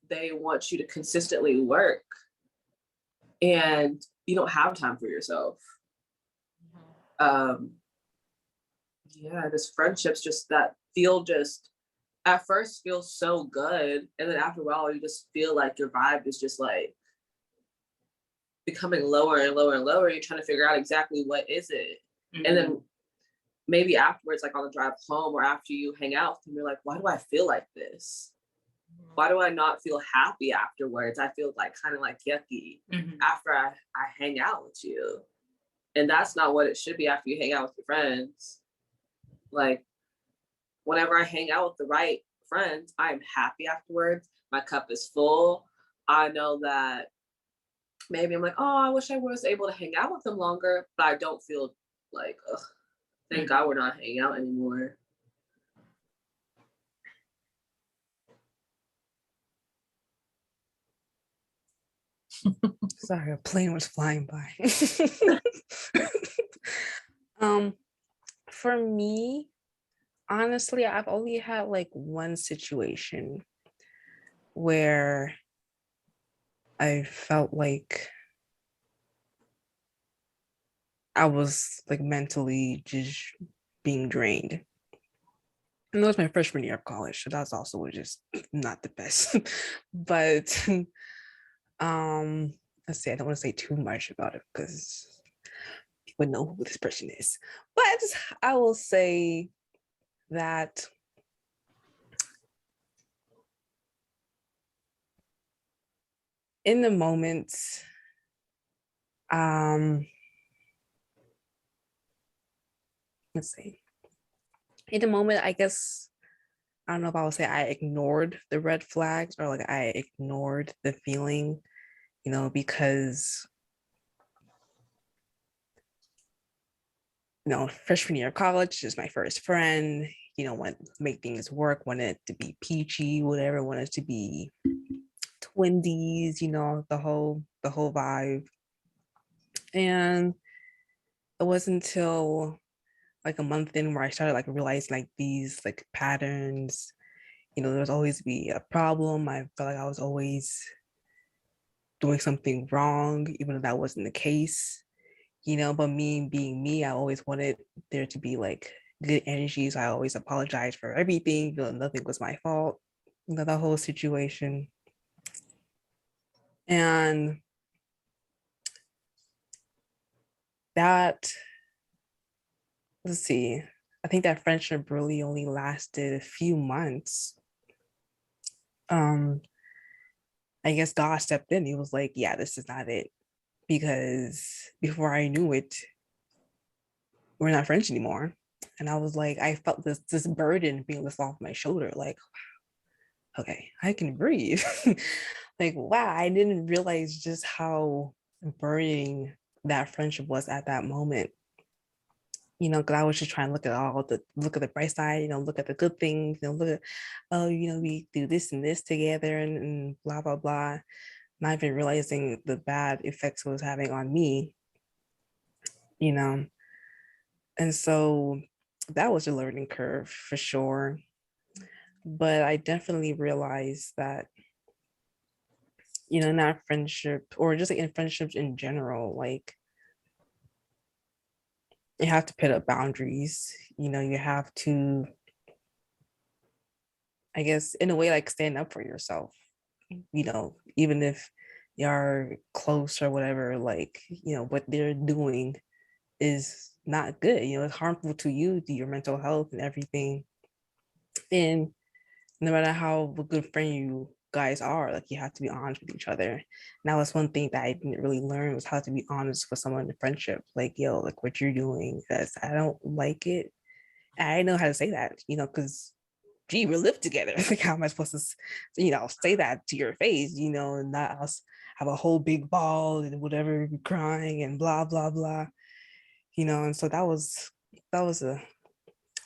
they want you to consistently work and you don't have time for yourself. Yeah, just friendships just that feel just at first feels so good, and then after a while you just feel like your vibe is just like becoming lower and lower and lower. You're trying to figure out exactly what is it. And then maybe afterwards, like on the drive home or after you hang out with them, you're like, why do I feel like this? Why do I not feel happy afterwards? I feel like kind of like yucky after I hang out with you. And that's not what it should be after you hang out with your friends. Like, whenever I hang out with the right friends, I'm happy afterwards. My cup is full. I know that maybe I'm like, oh, I wish I was able to hang out with them longer, but I don't feel like, ugh, thank God we're not hanging out anymore. Sorry, a plane was flying by. For me, honestly, I've only had like one situation where I felt like I was like mentally just being drained. And that was my freshman year of college, so that's also just not the best. But let's see, I don't want to say too much about it because people know who this person is. But I will say that in the moment, let's see. In the moment, I guess, I don't know if I would say I ignored the red flags or like I ignored the feeling, because, freshman year of college is my first friend, want to make things work, wanted it to be peachy, whatever, wanted it to be twinsies, the whole vibe. And it wasn't until like a month in where I started like realizing like these like patterns, there's always be a problem. I felt like I was always doing something wrong, even if that wasn't the case, but me being me, I always wanted there to be like good energy. So I always apologized for everything, nothing was my fault, the whole situation. And that, let's see, I think that friendship really only lasted a few months. I guess God stepped in. He was like, yeah, this is not it. Because before I knew it, we're not friends anymore. And I was like, I felt this burden being lifted off my shoulder. Like, okay, I can breathe. Like, wow, I didn't realize just how burdening that friendship was at that moment. Because I was just trying to look at the bright side, look at the good things, look at, oh, we do this and this together and blah, blah, blah. Not even realizing the bad effects it was having on me, And so that was a learning curve for sure. But I definitely realized that, in that friendship or just like in friendships in general, like you have to put up boundaries, you have to, I guess, in a way, like stand up for yourself, even if you're close or whatever, like, what they're doing is not good, it's harmful to you, to your mental health and everything. And no matter how good friend you guys are, like you have to be honest with each other. And that was one thing that I didn't really learn, was how to be honest with someone in a friendship. Like, yo, like what you're doing, because I don't like it. And I didn't know how to say that, because gee, we live together. Like, how am I supposed to, say that to your face, and not us have a whole big ball and whatever, crying and blah, blah, blah, and so that was a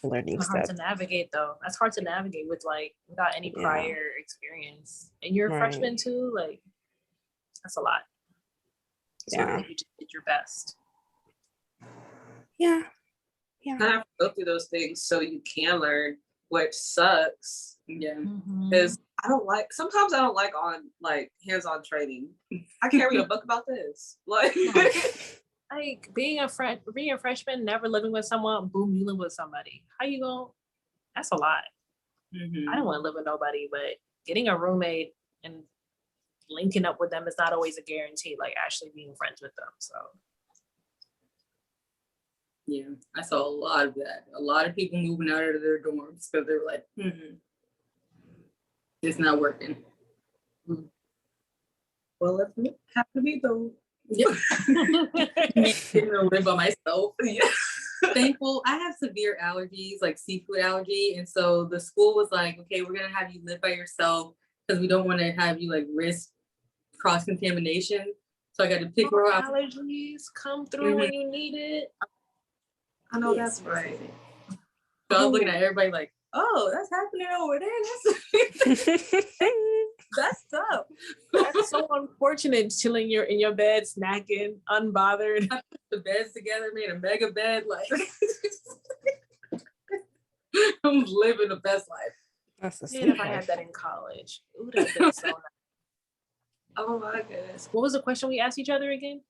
learning It's hard step. to navigate though. That's hard to navigate with like without any prior experience. And you're a Right. freshman too, like that's a lot. So Yeah. you just did your best. Yeah. You have to go through those things so you can learn, which sucks. Yeah. Because sometimes I don't like hands-on training. I can't read a book about this. Like Like being a freshman, never living with someone, boom, you live with somebody. How you going? That's a lot. I don't want to live with nobody, but getting a roommate and linking up with them is not always a guarantee, like actually being friends with them. So yeah, I saw a lot of that. A lot of people moving out of their dorms because they were like, it's not working. Well, if it have to be though. Yeah. Me getting to live by myself. Yeah. Thankful. I have severe allergies, like seafood allergy. And so the school was like, okay, we're gonna have you live by yourself because we don't want to have you like risk cross-contamination. So I got to pick her up. Allergies come through when you need it. I know that's right. So I was looking at everybody like, oh, that's happening over there. That's tough. That's so unfortunate, chilling in your bed, snacking, unbothered. The beds together, made a mega bed. Like, I'm living the best life. That's the Man, if I had that in college, it would have been so nice. Oh my goodness. What was the question we asked each other again?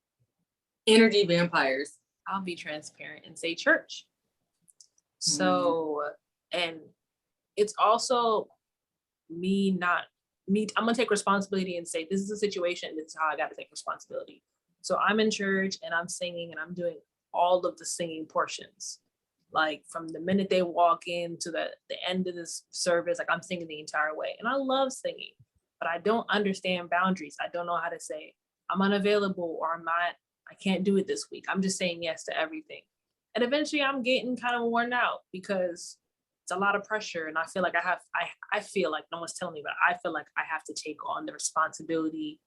Energy vampires. I'll be transparent and say church. So, and it's also I'm gonna take responsibility and say, this is a situation, this is how I gotta take responsibility. So I'm in church and I'm singing and I'm doing all of the singing portions. Like from the minute they walk in to the end of this service, like I'm singing the entire way. And I love singing, but I don't understand boundaries. I don't know how to say I'm unavailable or I can't do it this week. I'm just saying yes to everything. And eventually I'm getting kind of worn out because it's a lot of pressure. And I feel like I feel like no one's telling me, but I feel like I have to take on the responsibility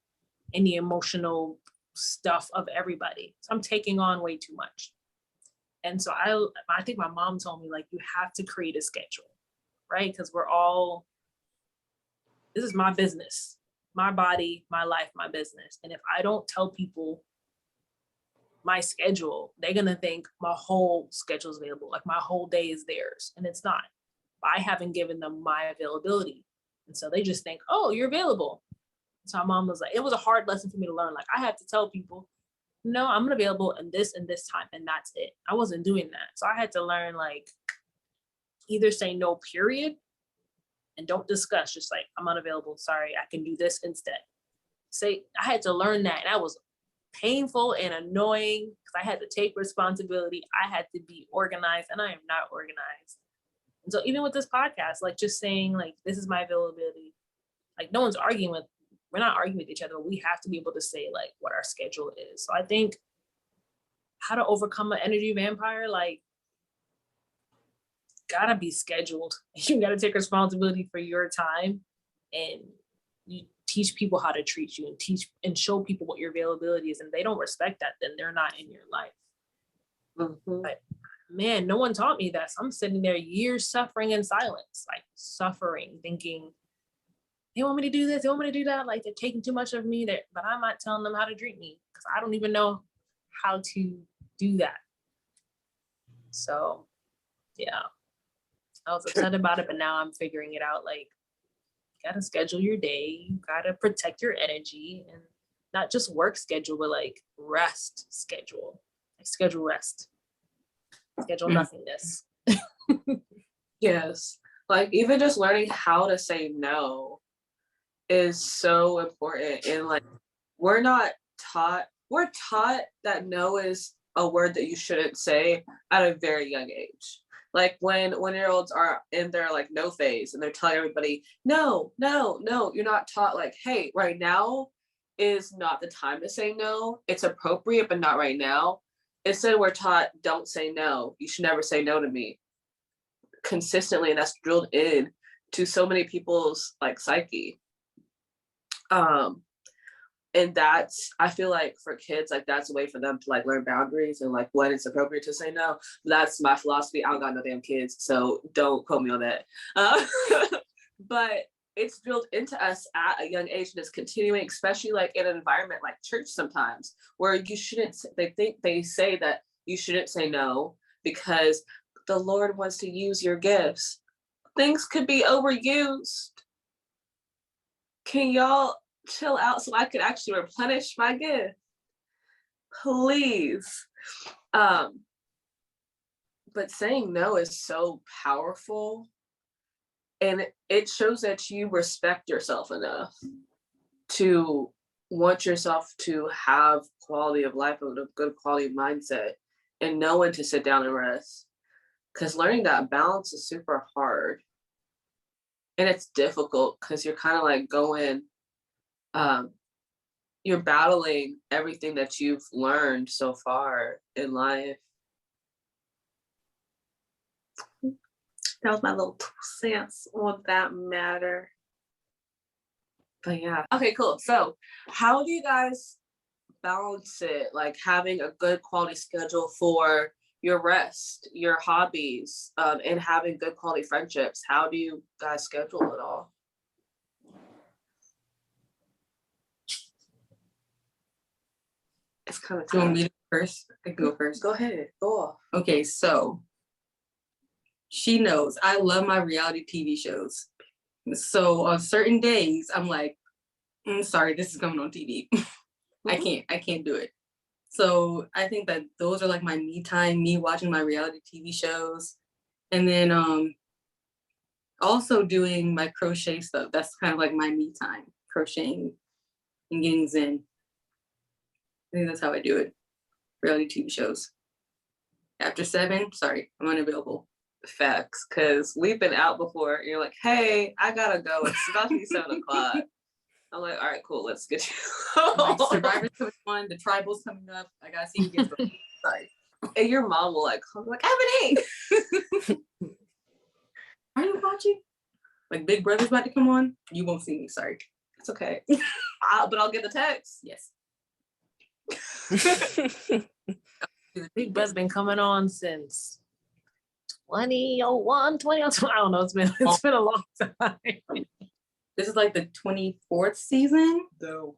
and the emotional stuff of everybody. So I'm taking on way too much. And so I think my mom told me, like, you have to create a schedule, right? Because this is my business, my body, my life, my business. And if I don't tell people my schedule, they're going to think my whole schedule is available, like my whole day is theirs. And it's not. I haven't given them my availability. And so they just think, oh, you're available. So my mom was like, it was a hard lesson for me to learn. Like I had to tell people, no, I'm available in this and this time, and that's it. I wasn't doing that. So I had to learn, like, either say no, period, and don't discuss, just like, I'm unavailable, sorry, I can do this instead. I had to learn that, and that was painful and annoying because I had to take responsibility. I had to be organized, and I am not organized. And so even with this podcast, like just saying, like, this is my availability, like we're not arguing with each other. We have to be able to say like what our schedule is. So I think how to overcome an energy vampire, like, gotta be scheduled. You gotta take responsibility for your time, and you teach people how to treat you and show people what your availability is. And they don't respect that, then they're not in your life. But man, no one taught me that. So I'm sitting there years suffering in silence, like suffering, thinking, they want me to do this, they want me to do that, like they're taking too much of me, but I'm not telling them how to treat me because I don't even know how to do that. So yeah, I was upset about it, but now I'm figuring it out. Like, you gotta schedule your day, you gotta protect your energy, and not just work schedule, but like rest schedule. Like schedule rest, schedule nothingness. Yes. Like even just learning how to say no is so important. And like we're taught that no is a word that you shouldn't say at a very young age. Like when 1-year-olds are in their like no phase and they're telling everybody, no, you're not taught like, hey, right now is not the time to say no. It's appropriate, but not right now. Instead, we're taught, don't say no. You should never say no to me. Consistently, and that's drilled in to so many people's like psyche. And I feel like for kids, like that's a way for them to like learn boundaries and like when it's appropriate to say no. That's my philosophy. I don't got no damn kids, so don't quote me on that. But it's drilled into us at a young age, and it's continuing, especially like in an environment like church sometimes, where you shouldn't, they say that you shouldn't say no because the Lord wants to use your gifts. Things could be overused. Can y'all chill out so I could actually replenish my gift? Please. But saying no is so powerful. And it shows that you respect yourself enough to want yourself to have quality of life and a good quality mindset and know when to sit down and rest. Because learning that balance is super hard. And it's difficult because you're kind of like going, you're battling everything that you've learned so far in life. That was my little 2 cents on that matter. But yeah. Okay, cool. So how do you guys balance it? Like having a good quality schedule for your rest, your hobbies, and having good quality friendships. How do you guys schedule it all? It's kind of Do you want tough. me to go first? I can go first. Go ahead. Go off. Okay, so she knows I love my reality TV shows. So on certain days, I'm like, sorry, this is coming on TV. I can't do it. So I think that those are like my me time, me watching my reality TV shows. And then also doing my crochet stuff. That's kind of like my me time, crocheting and getting zen. I think that's how I do it. Reality TV shows. After 7, sorry, I'm unavailable. Facts, because we've been out before. And you're like, hey, I gotta go. It's about to be 7 o'clock. I'm like, all right, cool. Let's get you. Like Survivor's coming on, the Tribal's coming up. I gotta see who gets the sorry. And your mom will like, I'm like, Eboni. Are you watching? Like Big Brother's about to come on. You won't see me. Sorry. It's okay. But I'll get the text. Yes. Big Brother's been coming on since 2001, 2002. I don't know. It's been a long time. This is like the 24th season. No.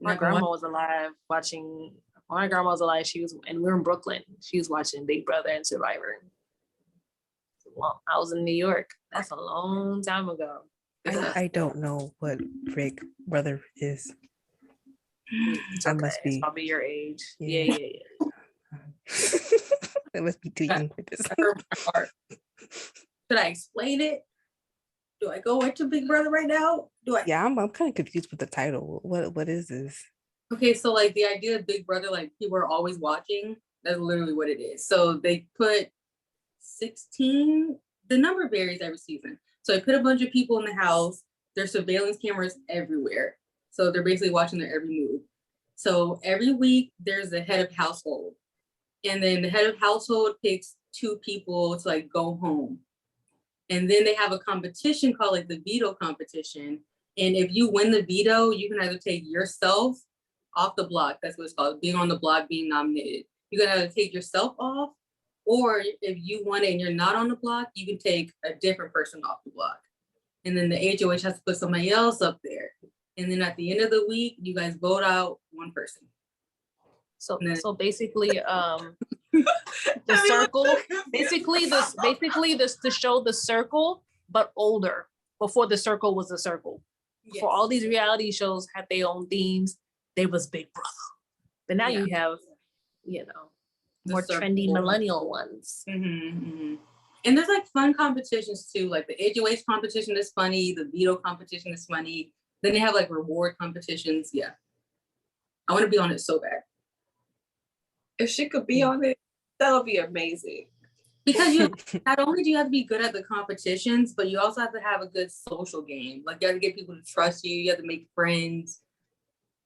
My grandma was alive watching. My grandma was alive. And we were in Brooklyn. She was watching Big Brother and Survivor. Well, I was in New York. That's a long time ago. I don't know what Big Brother is. It's I okay. must be. It's probably your age. Yeah. Yeah. I must be too young for this. Should I explain it? Do I go into Big Brother right now? Do I? Yeah, I'm kind of confused with the title. What is this? Okay, so like the idea of Big Brother, like people are always watching. That's literally what it is. So they put 16. The number varies every season. So they put a bunch of people in the house. There's surveillance cameras everywhere. So they're basically watching their every move. So every week there's a head of household. And then the head of household picks 2 people to like go home. And then they have a competition called like the veto competition. And if you win the veto, you can either take yourself off the block. That's what it's called, being on the block, being nominated. You can either take yourself off, or if you won it and you're not on the block, you can take a different person off the block. And then the HOH has to put somebody else up there. And then at the end of the week, you guys vote out one person. So basically, the circle, basically this to show the circle, but older, before the circle was a circle. Yes. For all these reality shows had their own themes, they was Big Brother. But now you have, more trendy millennial ones. And there's like fun competitions too. Like the HOH competition is funny. The veto competition is funny. Then they have like reward competitions. Yeah. I want to be on it so bad. If she could be on it, that would be amazing. Because you not only do you have to be good at the competitions, but you also have to have a good social game. Like you have to get people to trust you. You have to make friends.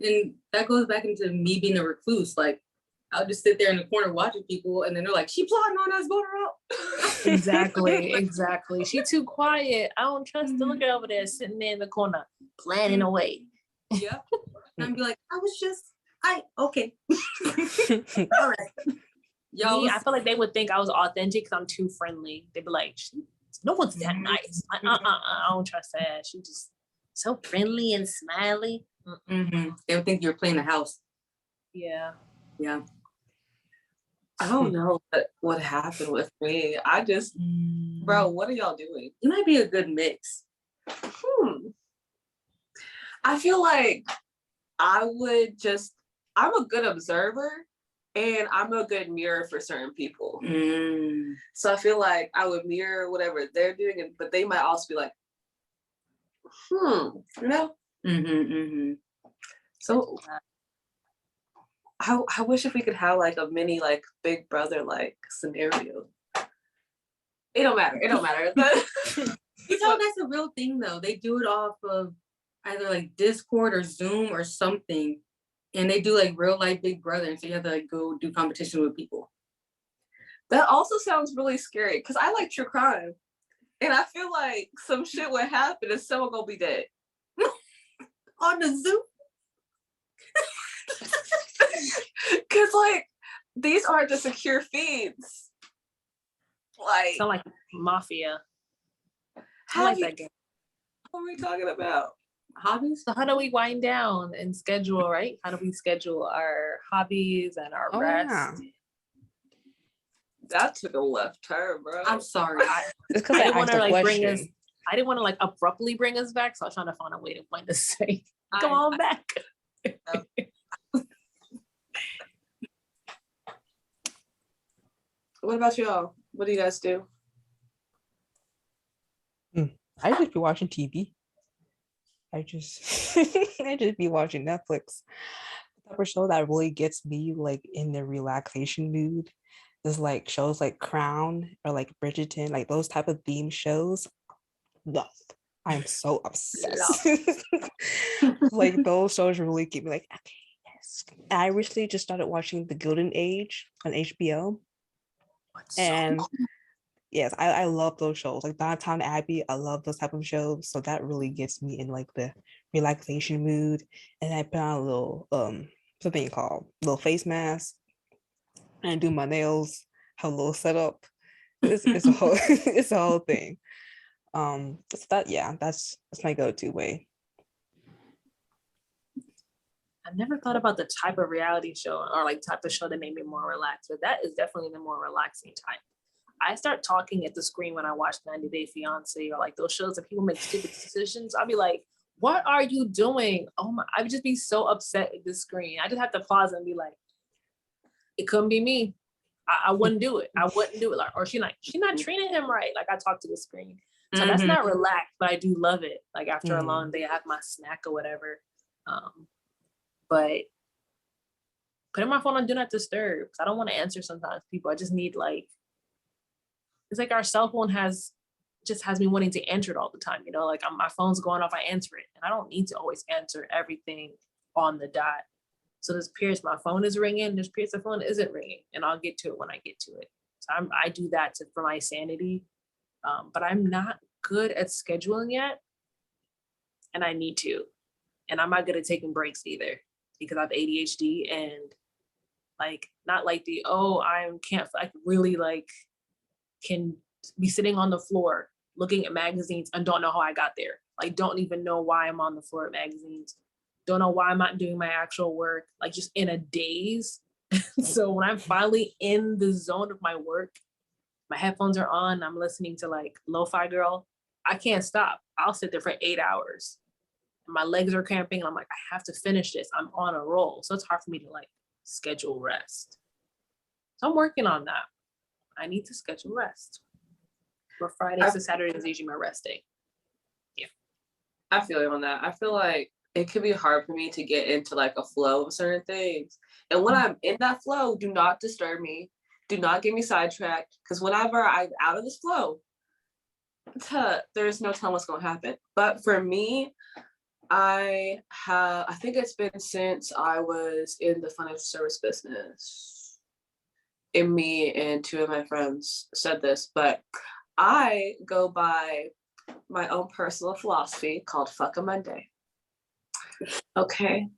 And that goes back into me being a recluse. Like I'll just sit there in the corner watching people, and then they're like, "She plotting on us, vote her out." Exactly. She too quiet. I don't trust her. Look at her over there sitting there in the corner, planning away. Yep. And I'd be like, okay. All right. Y'all, I feel like they would think I was authentic because I'm too friendly. They'd be like, no one's that nice. I don't trust her. She just so friendly and smiley. They would think you're playing the house. Yeah. I don't know what happened with me. I just, bro, what are y'all doing? You might be a good mix. I feel like I'm a good observer And I'm a good mirror for certain people. Mm. So I feel like I would mirror whatever they're doing, but they might also be like, you know? So I wish if we could have like a mini like Big Brother like scenario. It don't matter. You know, that's a real thing though. They do it off of either like Discord or Zoom or something. And they do like real life Big Brother. And so you have to like go do competition with people. That also sounds really scary because I like true crime. And I feel like some shit would happen and someone gonna be dead. On the Zoom? Cause like these aren't the secure feeds. Like Sound like mafia. I how like that game. what are we talking about? Hobbies? So how do we wind down and schedule, right? How do we schedule our hobbies and our rest? That took a left turn, bro. I'm sorry. It's because I I didn't want asked to a like bring us. question. I didn't want to like abruptly bring us back, so I was trying to find a way to point us say, "Come on back." What about y'all? What do you guys do? I just be watching TV. I just be watching Netflix. The type of show that really gets me like in the relaxation mood is like shows like Crown or like Bridgerton, like those type of theme shows. Love. I'm so obsessed. Like those shows really keep me like, okay, yes. I recently just started watching The Golden Age on HBO. And yes, I love those shows like Downtown Abbey. I love those type of shows, so that really gets me in like the relaxation mood. And I put on a little something called little face mask and do my nails, have a little setup. It's a whole it's a whole thing. So that's my go-to way. I've never thought about the type of reality show or like type of show that made me more relaxed, but that is definitely the more relaxing type. I start talking at the screen when I watch 90 Day Fiance or like those shows that people make stupid decisions. I'll be like, what are you doing? Oh my, I would just be so upset at the screen. I just have to pause and be like, it couldn't be me. I wouldn't do it. I wouldn't do it. Like, or she's not treating him right. Like I talk to the screen. So that's not relaxed, but I do love it. Like after a long day, I have my snack or whatever. But putting my phone on do not disturb because I don't want to answer sometimes people. I just need like, it's like our cell phone has me wanting to answer it all the time. You know, like my phone's going off, I answer it. And I don't need to always answer everything on the dot. So there's periods my phone is ringing, there's periods the phone isn't ringing, and I'll get to it when I get to it. So I do that for my sanity. But I'm not good at scheduling yet. And I need to. And I'm not good at taking breaks either because I have ADHD and like, not like I can't like really like can be sitting on the floor looking at magazines and don't know how I got there. Like, don't even know why I'm on the floor at magazines. Don't know why I'm not doing my actual work, like just in a daze. So when I'm finally in the zone of my work, my headphones are on, I'm listening to like Lo-Fi Girl, I can't stop. I'll sit there for 8 hours. My legs are cramping. And I'm like, I have to finish this. I'm on a roll. So it's hard for me to like schedule rest. So I'm working on that. I need to schedule rest. For Fridays to Saturdays is usually my rest day. Yeah. I feel you on that. I feel like it could be hard for me to get into like a flow of certain things. And when I'm in that flow, do not disturb me. Do not get me sidetracked. Because whenever I'm out of this flow, there's no telling what's going to happen. But for me, I think it's been since I was in the financial service business. And me and two of my friends said this, but I go by my own personal philosophy called fuck a Monday. Okay.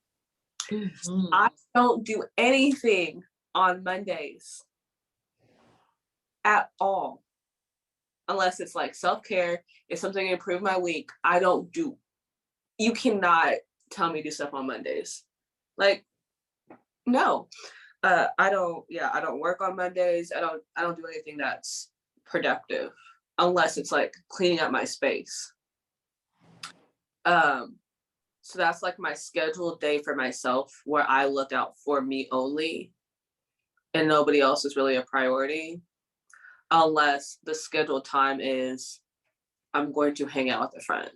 Mm-hmm. I don't do anything on Mondays at all. Unless it's like self-care, it's something to improve my week. I don't do. You cannot tell me to do stuff on Mondays. Like, no. I don't work on Mondays. I don't do anything that's productive unless it's like cleaning up my space. So that's like my scheduled day for myself where I look out for me only. and nobody else is really a priority, unless the scheduled time is I'm going to hang out with a friend.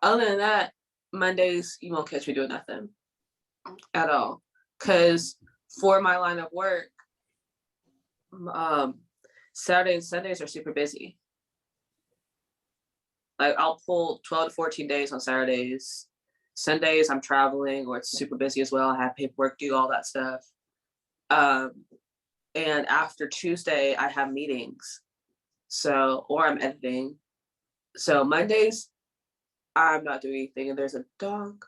Other than that, Mondays, you won't catch me doing nothing at all. Because for my line of work, Saturdays and Sundays are super busy. Like I'll pull 12 to 14 days on Saturdays. Sundays I'm traveling or it's super busy as well. I have paperwork due, all that stuff. And after Tuesday, I have meetings. So, or I'm editing. So Mondays, I'm not doing anything. And there's a dog.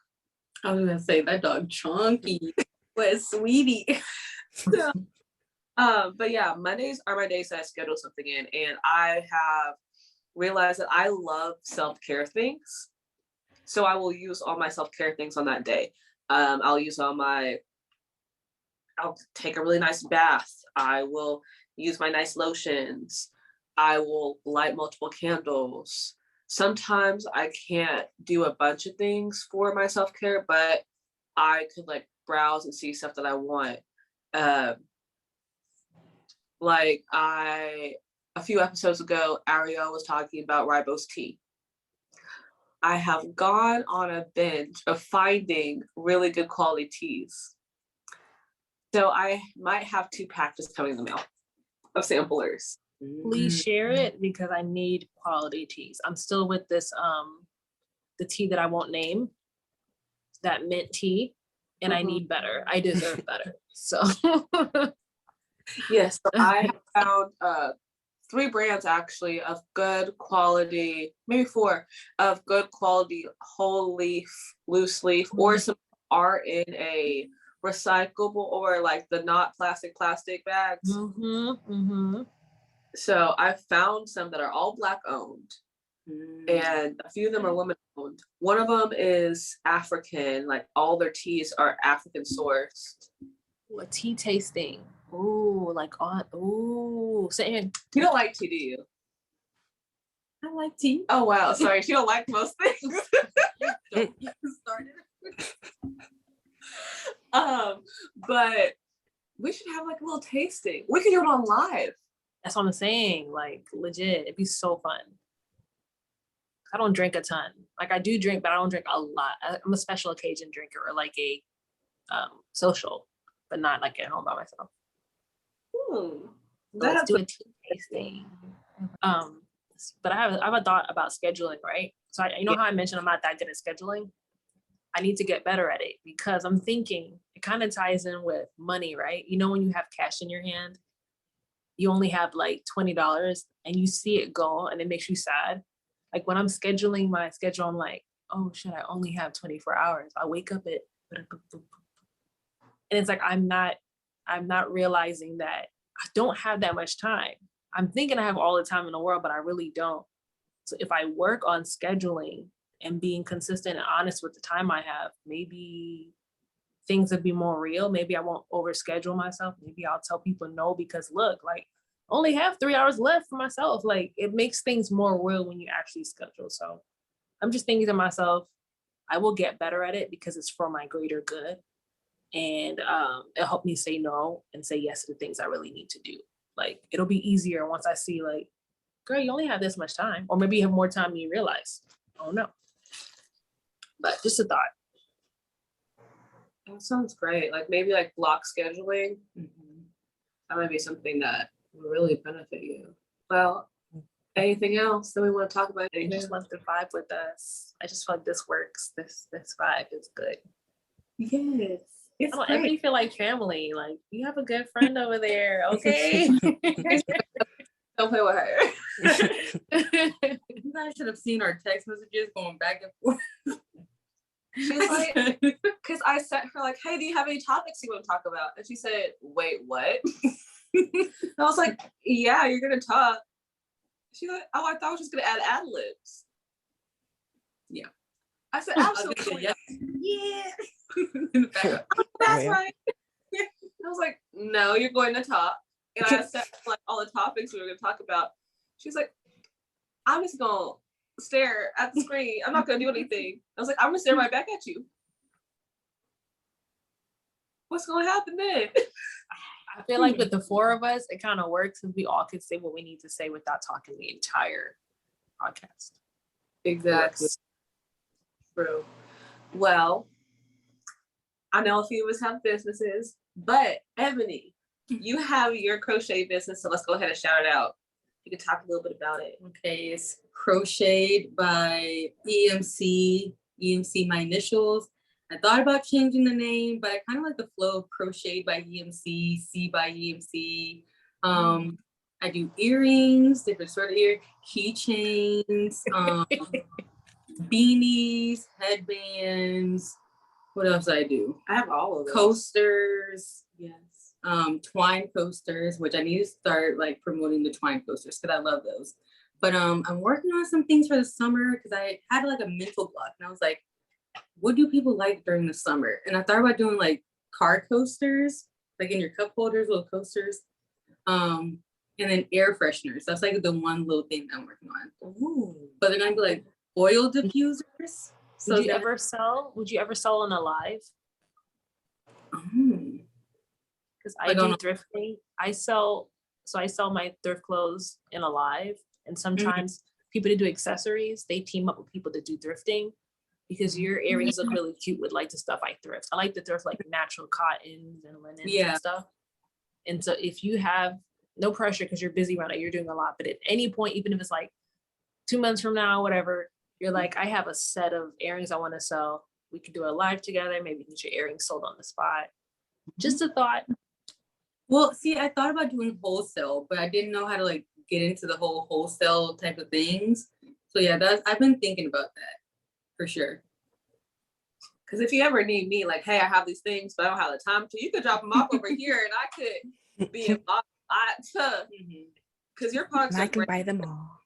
I was gonna say that dog chunky, but sweetie. So, but yeah, Mondays are my days that I schedule something in, and I have realized that I love self-care things. So I will use all my self-care things on that day. I'll take a really nice bath. I will use my nice lotions. I will light multiple candles. Sometimes I can't do a bunch of things for my self-care, but I could like browse and see stuff that I want. A few episodes ago, Ariel was talking about rooibos tea. I have gone on a binge of finding really good quality teas. So I might have 2 packages coming in the mail of samplers. Please share it because I need quality teas. I'm still with this the tea that I won't name, that mint tea, and I need better. I deserve better. So yes, so I have found 3 brands actually of good quality, maybe 4 of good quality whole leaf, loose leaf, or some are in a recyclable or like the not plastic bags. So I found some that are all Black owned, and a few of them are women owned. One of them is African, like all their teas are African sourced. a tea tasting. Ooh, like on. Ooh, saying You don't like tea, do you? I like tea. Oh wow, sorry, she don't like most things. Don't get started. But we should have like a little tasting. We could do it on live. that's what I'm saying. Like legit, it'd be so fun. I don't drink a ton. Like I do drink, but I don't drink a lot. I'm a special occasion drinker or like a social, but not like at home by myself. So let's do a tea tasting. But I have a thought about scheduling, right? So how I mentioned I'm not that good at scheduling. I need to get better at it because I'm thinking it kind of ties in with money, right? When you have cash in your hand, you only have like $20 and you see it go and it makes you sad. Like when I'm scheduling my schedule, I'm like, oh shit, I only have 24 hours. I wake up at, and it's like, I'm not realizing that I don't have that much time. I'm thinking I have all the time in the world, but I really don't. So if I work on scheduling and being consistent and honest with the time I have, maybe things would be more real. Maybe I won't overschedule myself. Maybe I'll tell people no, because look, like I only have 3 hours left for myself. Like it makes things more real when you actually schedule. So I'm just thinking to myself, I will get better at it because it's for my greater good. And it'll help me say no and say yes to the things I really need to do. Like it'll be easier once I see like, girl, you only have this much time, or maybe you have more time than you realize. I don't know. But just a thought. That sounds great. Like maybe like block scheduling. That might be something that will really benefit you. Well, anything else that we want to talk about? You just want to vibe with us. I just feel like this works. This vibe is good. Yes. It's I don't ever feel like family. Like you have a good friend over there, okay? Don't play with her. You guys should have seen our text messages going back and forth. She's like, because I sent her like, hey, do you have any topics you want to talk about? And she said, wait, what? And I was like, yeah, you're gonna talk. She's like, oh, I thought I was just gonna add ad libs. Yeah. I said, absolutely. Yeah. That's right. I was like, no, you're going to talk. And I said like all the topics we were going to talk about. She's like, I'm just going to stare at the screen. I'm not going to do anything. I was like, I'm going to stare right back at you. what's gonna happen then? I feel like with the four of us, it kind of works because we all can say what we need to say without talking the entire podcast. Exactly. True. Well, I know a few of us have businesses, but Ebony, you have your crochet business, so let's go ahead and shout it out. You can talk a little bit about it. Okay, it's Crocheted by EMC. EMC, my initials. I thought about changing the name, but I kind of like the flow of Crocheted by EMC, C by EMC. I do earrings, different sort of keychains, beanies, headbands. What else do I do? I have all of those. Coasters. Yes. Twine coasters, which I need to start like promoting the twine coasters because I love those. But I'm working on some things for the summer because I had like a mental block and I was like, what do people like during the summer? And I thought about doing like car coasters, like in your cup holders, little coasters. And then air fresheners. That's like the one little thing that I'm working on. Ooh. But they're gonna be like oil diffusers. So Would you ever sell on a live? Because I do thrifting. I sell my thrift clothes in a live, and sometimes people that do accessories, they team up with people that do thrifting because your earrings look really cute with like the stuff I thrift. I like to thrift like natural cottons and linens and stuff. And so if you have no pressure because you're busy right now, you're doing a lot, but at any point, even if it's like 2 months from now, whatever, you're like, I have a set of earrings I want to sell. We could do a live together. Maybe get your earrings sold on the spot. Just a thought. Well, see, I thought about doing wholesale, but I didn't know how to like get into the whole wholesale type of things. So yeah, I've been thinking about that for sure. Because if you ever need me, like, hey, I have these things, but I don't have the time to, you could drop them off over here and I could be a lot to, because your products I can buy them all.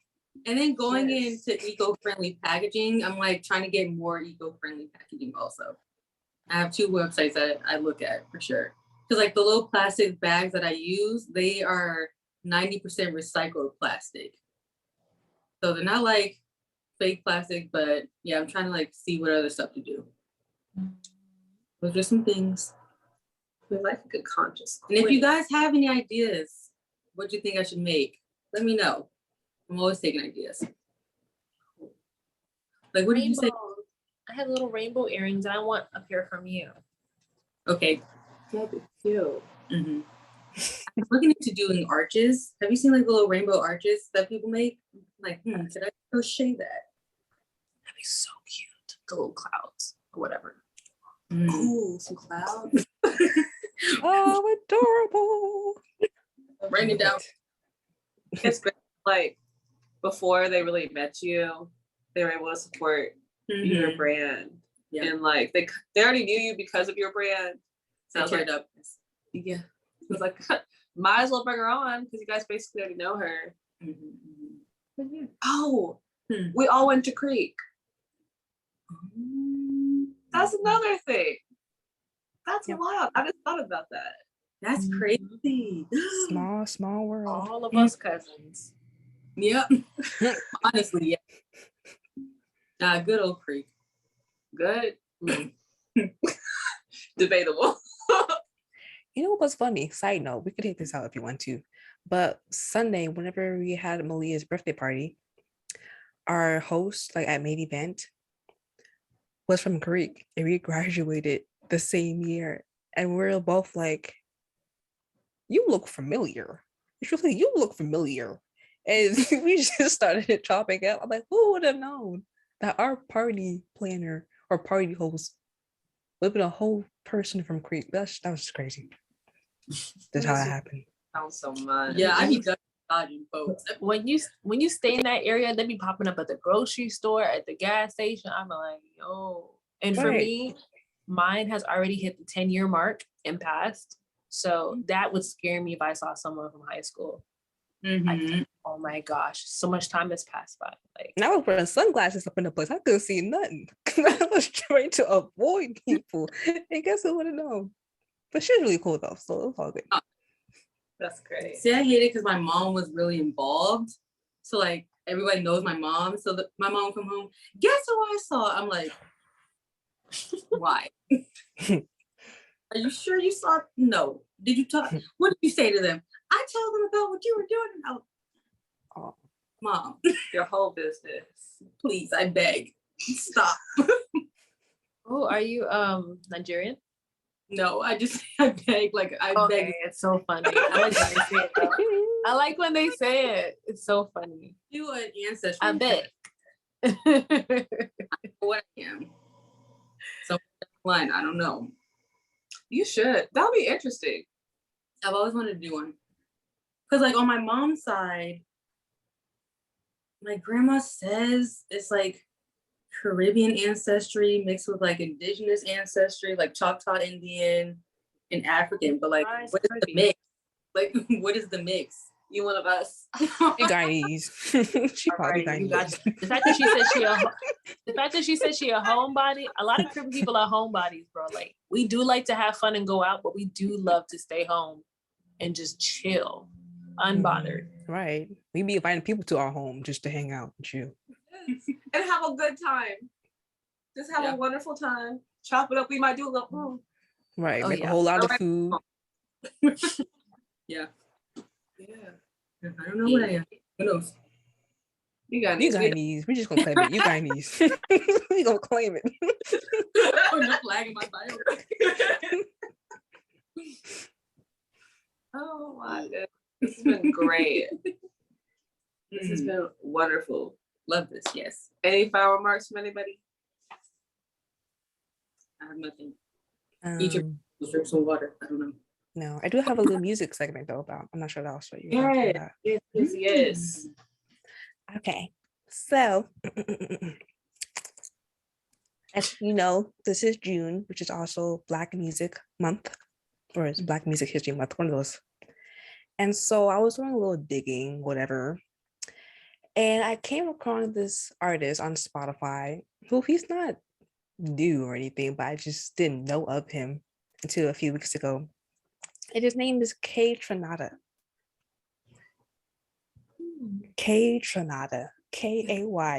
And then going into eco-friendly packaging, I'm like trying to get more eco-friendly packaging also. I have 2 websites that I look at for sure. Because like the little plastic bags that I use, they are 90% recycled plastic. So they're not like fake plastic, but yeah, I'm trying to like see what other stuff to do. Those are some things. We like a good conscious. And if you guys have any ideas, what do you think I should make? Let me know. I'm always taking ideas. Like, what did you say? I have little rainbow earrings and I want a pair from you. Okay. That'd be cute. I'm looking into doing arches. Have you seen like the little rainbow arches that people make? Like, should I crochet that? That'd be so cute. The little clouds or whatever. Ooh, some clouds. Oh, adorable. Write it down. It's been like before they really met you, they were able to support your brand. Yeah. And like they already knew you because of your brand. So I was like, up. yeah. I was like, might as well bring her on because you guys basically already know her. Oh, we all went to Creek. That's another thing. That's wild. I just thought about that. That's crazy. Small world. All of us cousins. Yep. Honestly, yeah. Good old Creek. Good. Debatable. You know what's funny? Side note, we could take this out if you want to. But Sunday, whenever we had Malia's birthday party, our host, like at main event, was from Greek, and we graduated the same year. And we're both like, you look familiar. She was like, you look familiar. And we just started chopping up. I'm like, who would have known that our party planner or party host would have been a whole person from Creek? That was just crazy. That's how it happened. Sounds so much. Yeah, I be dodging folks. When you stay in that area, they be popping up at the grocery store, at the gas station. I'm like, yo. And for me, mine has already hit the 10-year mark and passed. So that would scare me if I saw someone from high school. Oh my gosh, so much time has passed by. Like, and I was wearing sunglasses up in the place. I couldn't see nothing. I was trying to avoid people. And guess who would have known? But she was really cool though, so it was all good. That's great. See, I hate it because my mom was really involved. So like everybody knows my mom. So my mom come home, guess who I saw? I'm like, why? Are you sure you saw? No. Did you talk? What did you say to them? I told them about what you were doing. Oh, Mom, Your whole business. please, I beg. Stop. Oh, are you Nigerian? No, I beg, like I beg. It's so funny. I like when they say it though. I like when they say it. It's so funny. You an ancestry. I bet. What I am. So one, I don't know. You should. That'll be interesting. I've always wanted to do one. Because like on my mom's side, my grandma says it's like Caribbean ancestry mixed with like indigenous ancestry, like Choctaw Indian and African. But like, what is the mix? Like, what is the mix? You one of us. You Guyanese. She probably Guyanese. The fact that she said she a homebody. A lot of Caribbean people are homebodies, bro. Like we do like to have fun and go out, but we do love to stay home and just chill, unbothered. Right. We be inviting people to our home just to hang out with you. And have a good time. Just have a wonderful time. Chop it up. We might do a little. Right. Make a whole lot of food. Yeah. I don't know what I am. Who knows? You got Guyanese. We're just gonna claim it. You Guyanese. We gonna claim it. Putting a flag in my bio. Oh my goodness. This has been great. This has been wonderful. Love this. Yes. Any final remarks from anybody? I have nothing. Eat your drink some water. I don't know. No, I do have a little music segment though about. I'm not sure that was what you were talking about. Yes. Okay. So as you know, this is June, which is also Black Music Month, or it's Black Music History Month, one of those. And so I was doing a little digging, whatever. And I came across this artist on Spotify who he's not new or anything, but I just didn't know of him until a few weeks ago. And his name is K Tranada. K Tranada. Kaytranada.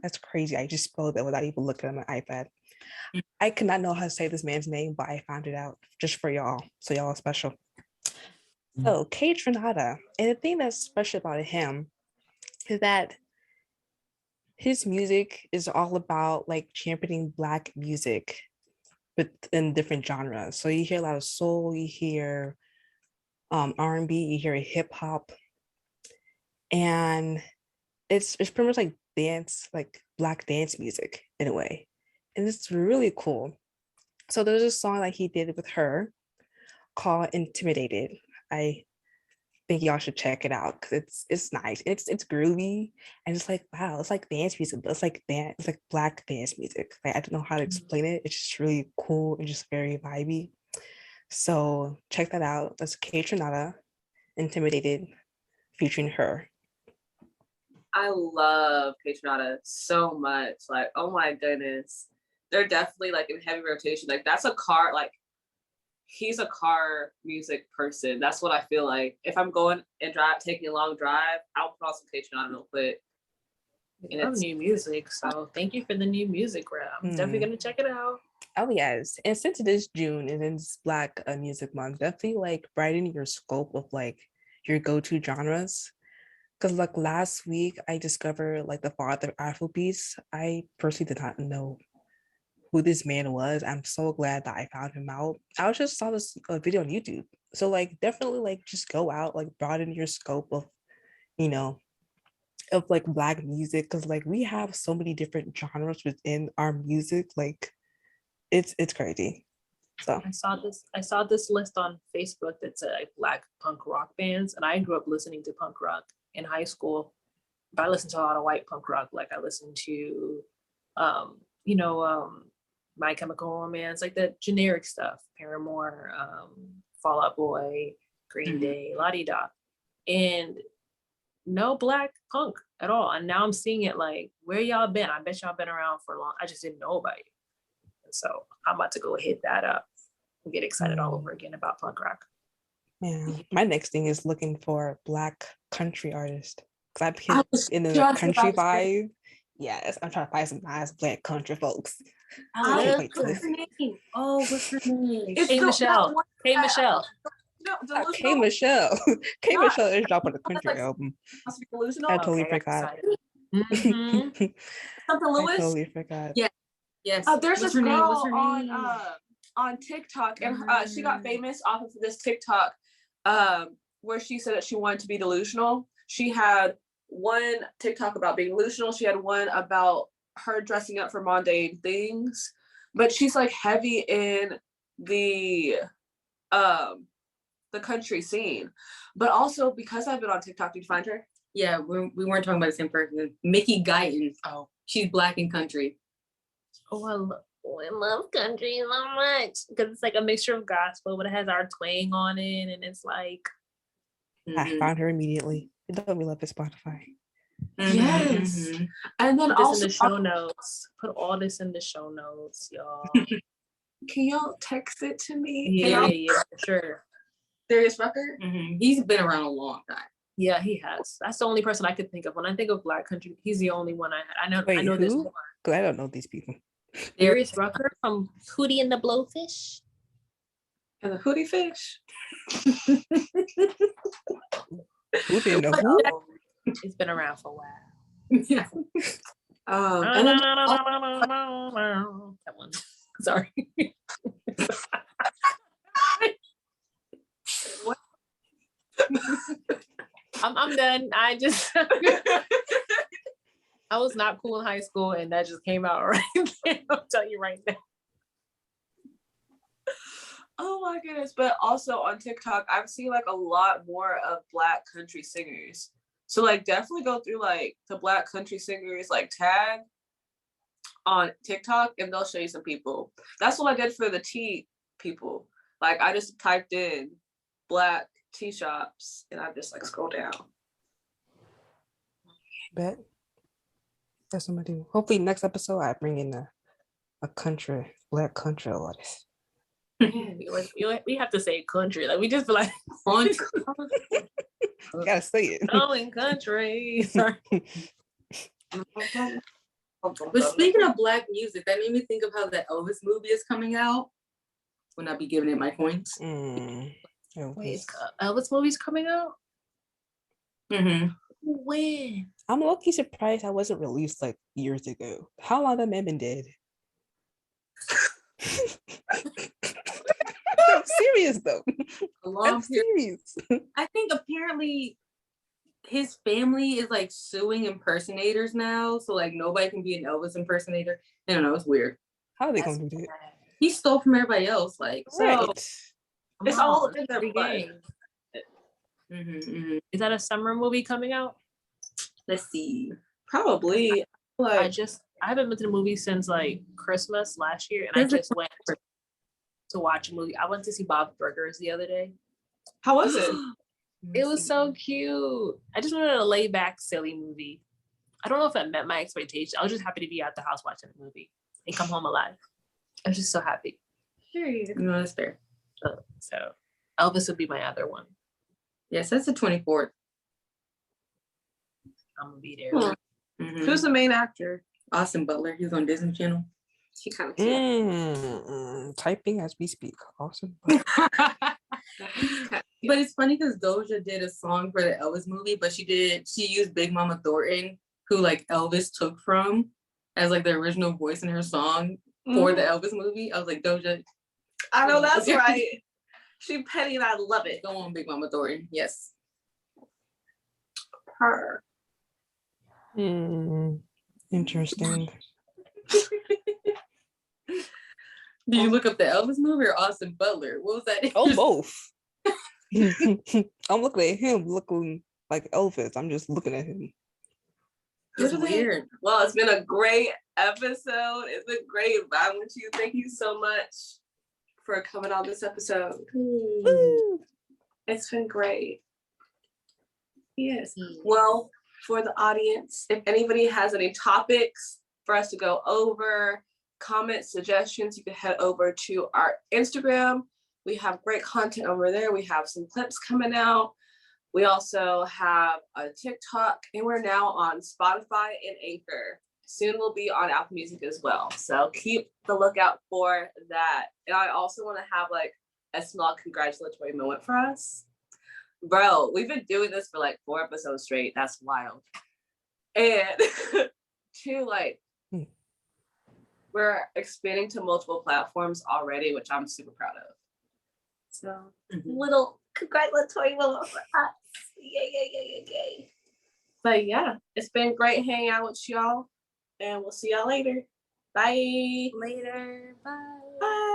That's crazy. I just spelled that without even looking at my iPad. I could not know how to say this man's name, but I found it out just for y'all. So y'all are special. So K Tranada. And the thing that's special about him is that his music is all about like championing Black music, but in different genres. So you hear a lot of soul, you hear R&B, you hear hip hop, and it's pretty much like dance, like Black dance music in a way, and it's really cool. So there's a song that he did with her called "Intimidated." I think y'all should check it out because it's nice. It's groovy, and it's like, wow, it's like dance music, but it's like dance, it's like Black dance music. Like I don't know how to explain it. It's just really cool and just very vibey. So check that out. That's K Tranada, "Intimidated," featuring her. I love K Tranada so much. Like, oh my goodness. They're definitely like in heavy rotation. Like that's a car, like he's a car music person. That's what I feel like. If I'm going and taking a long drive, I'll put on some K Tranada real quick. And it's new music, so thank you for the new music, Rap. I'm definitely gonna check it out. Oh yes, and since it is June and it's Black Music Month, definitely like brighten your scope of like your go-to genres. Because like last week, I discovered like the father of Afrobeats. I personally did not know who this man was. I'm so glad that I found him out. I just saw this video on YouTube. So like definitely like just go out, like broaden your scope of, you know, of like Black music. Because like we have so many different genres within our music. Like it's crazy. So I saw this list on Facebook that said like Black punk rock bands, and I grew up listening to punk rock in high school. But I listened to a lot of white punk rock. Like I listened to My Chemical Romance, like the generic stuff, Paramore, Fall Out Boy, Green Day, La-Di-Da, and no Black punk at all. And now I'm seeing it like, where y'all been? I bet y'all been around for a long. I just didn't know about you. And so I'm about to go hit that up and get excited all over again about punk rock. Yeah, my next thing is looking for Black country artists because I've been in the country vibe. Yes, I'm trying to find some nice Black country folks. I love wait, What's her name? Oh, what's her name? It's Hey the- Michelle. that one Hey that- Michelle. No, K delusional. Michelle. K Not- Michelle is dropping a country like- album. Must be delusional. I totally Okay, I got forgot. excited. Mhm. Something I Lewis. totally forgot. Yeah. Yes. There's What's this her name? girl What's her name? on TikTok, and she got famous off of this TikTok, where she said that she wanted to be delusional. She had one TikTok about being delusional. She had one about her dressing up for mundane things, but she's like heavy in the country scene. But also because I've been on TikTok, did you find her? Yeah, we weren't talking about the same person. Mickey Guyton. Oh. She's black in country. Oh, I love country so much because it's like a mixture of gospel, but it has our twang on it, and it's like I Mhm. found her immediately. It don't be love at Spotify. Yes. Mhm. And then put this also in the show notes. Put all this in the show notes, y'all. can y'all text it to me? Yeah, for sure. Darius Rucker? Mhm. He's been around a long time. Yeah, he has. That's the only person I could think of when I think of Black country. He's the only one I had. I know. I Wait, know this who? more. Because I don't know these people. Darius Rucker from Hootie and the Blowfish. And the Hootie Fish? Who didn't know who? It's been around for a while. Yeah. And then That one. Sorry. What? I'm done. I was not cool in high school, and that just came out right there. I'll tell you right now. oh my goodness. But also on TikTok, I've seen like a lot more of Black country singers. So like definitely go through like the Black country singers like tag on TikTok, and they'll show you some people. That's what I did for the tea people. Like I just typed in Black tea shops, and I just like scroll down. Bet. That's what I'm gonna do. Hopefully next episode I bring in a country, Black country artist. We have to say country. Like we just feel like Gotta say it. oh, in country. Sorry. But speaking of black music, that made me think of how the Elvis movie is coming out. When I be giving it my points. Mm. Wait, Elvis movie's coming out? Mm-hmm. When? I'm low-key surprised I wasn't released like years ago. How long have I been dead? I'm serious though. I'm serious. I think apparently his family is like suing impersonators now, so like nobody can be an Elvis impersonator. I don't know, it's weird. How are they gonna do that? He stole from everybody else, like so. Right. It's all in their Free blood. game. Mm-hmm. Is that a summer movie coming out? Let's see. Probably. Like I haven't been to the movie since like Christmas last year, and I just went to watch a movie. I went to see Bob's Burgers the other day. how was it? It was so cute. I just wanted a laid back, silly movie. I don't know if it met my expectations. I was just happy to be at the house watching the movie and come home alive. I'm just so happy. No, that's fair. So Elvis would be my other one. Yes, that's the 24th. I'm gonna be there. Hmm. Mhm. Who's the main actor? Austin Butler? He's on Disney Channel. He kind of Typing as we speak. Awesome. But it's funny because Doja did a song for the Elvis movie, but she used Big Mama Thornton, who like Elvis took from as like the original voice in her song for the Elvis movie. I was like, Doja, I know that's right. She petty and I love it. go on, Big Mama Thornton. Yes. Her. Interesting. Did you look up the Elvis movie or Austin Butler? What was that? Oh, both. I'm looking at him looking like Elvis. I'm just looking at him. It's weird. Well, it's been a great episode. It's been great vibing with you. Thank you so much for coming on this episode. It's been great. Yes. Well, for the audience, if anybody has any topics for us to go over, comments, suggestions, you can head over to our Instagram. We have great content over there. We have some clips coming out. We also have a TikTok, and we're now on Spotify and Anchor. soon will be on Apple Music as well. So keep the lookout for that. And I also want to have like a small congratulatory moment for us. Bro, we've been doing this for like 4 episodes straight. That's wild. And two, like, we're expanding to multiple platforms already, which I'm super proud of. So little congratulatory moment for us. Yay. But yeah, it's been great hanging out with y'all. And we'll see y'all later. Bye. Later. Bye. Bye.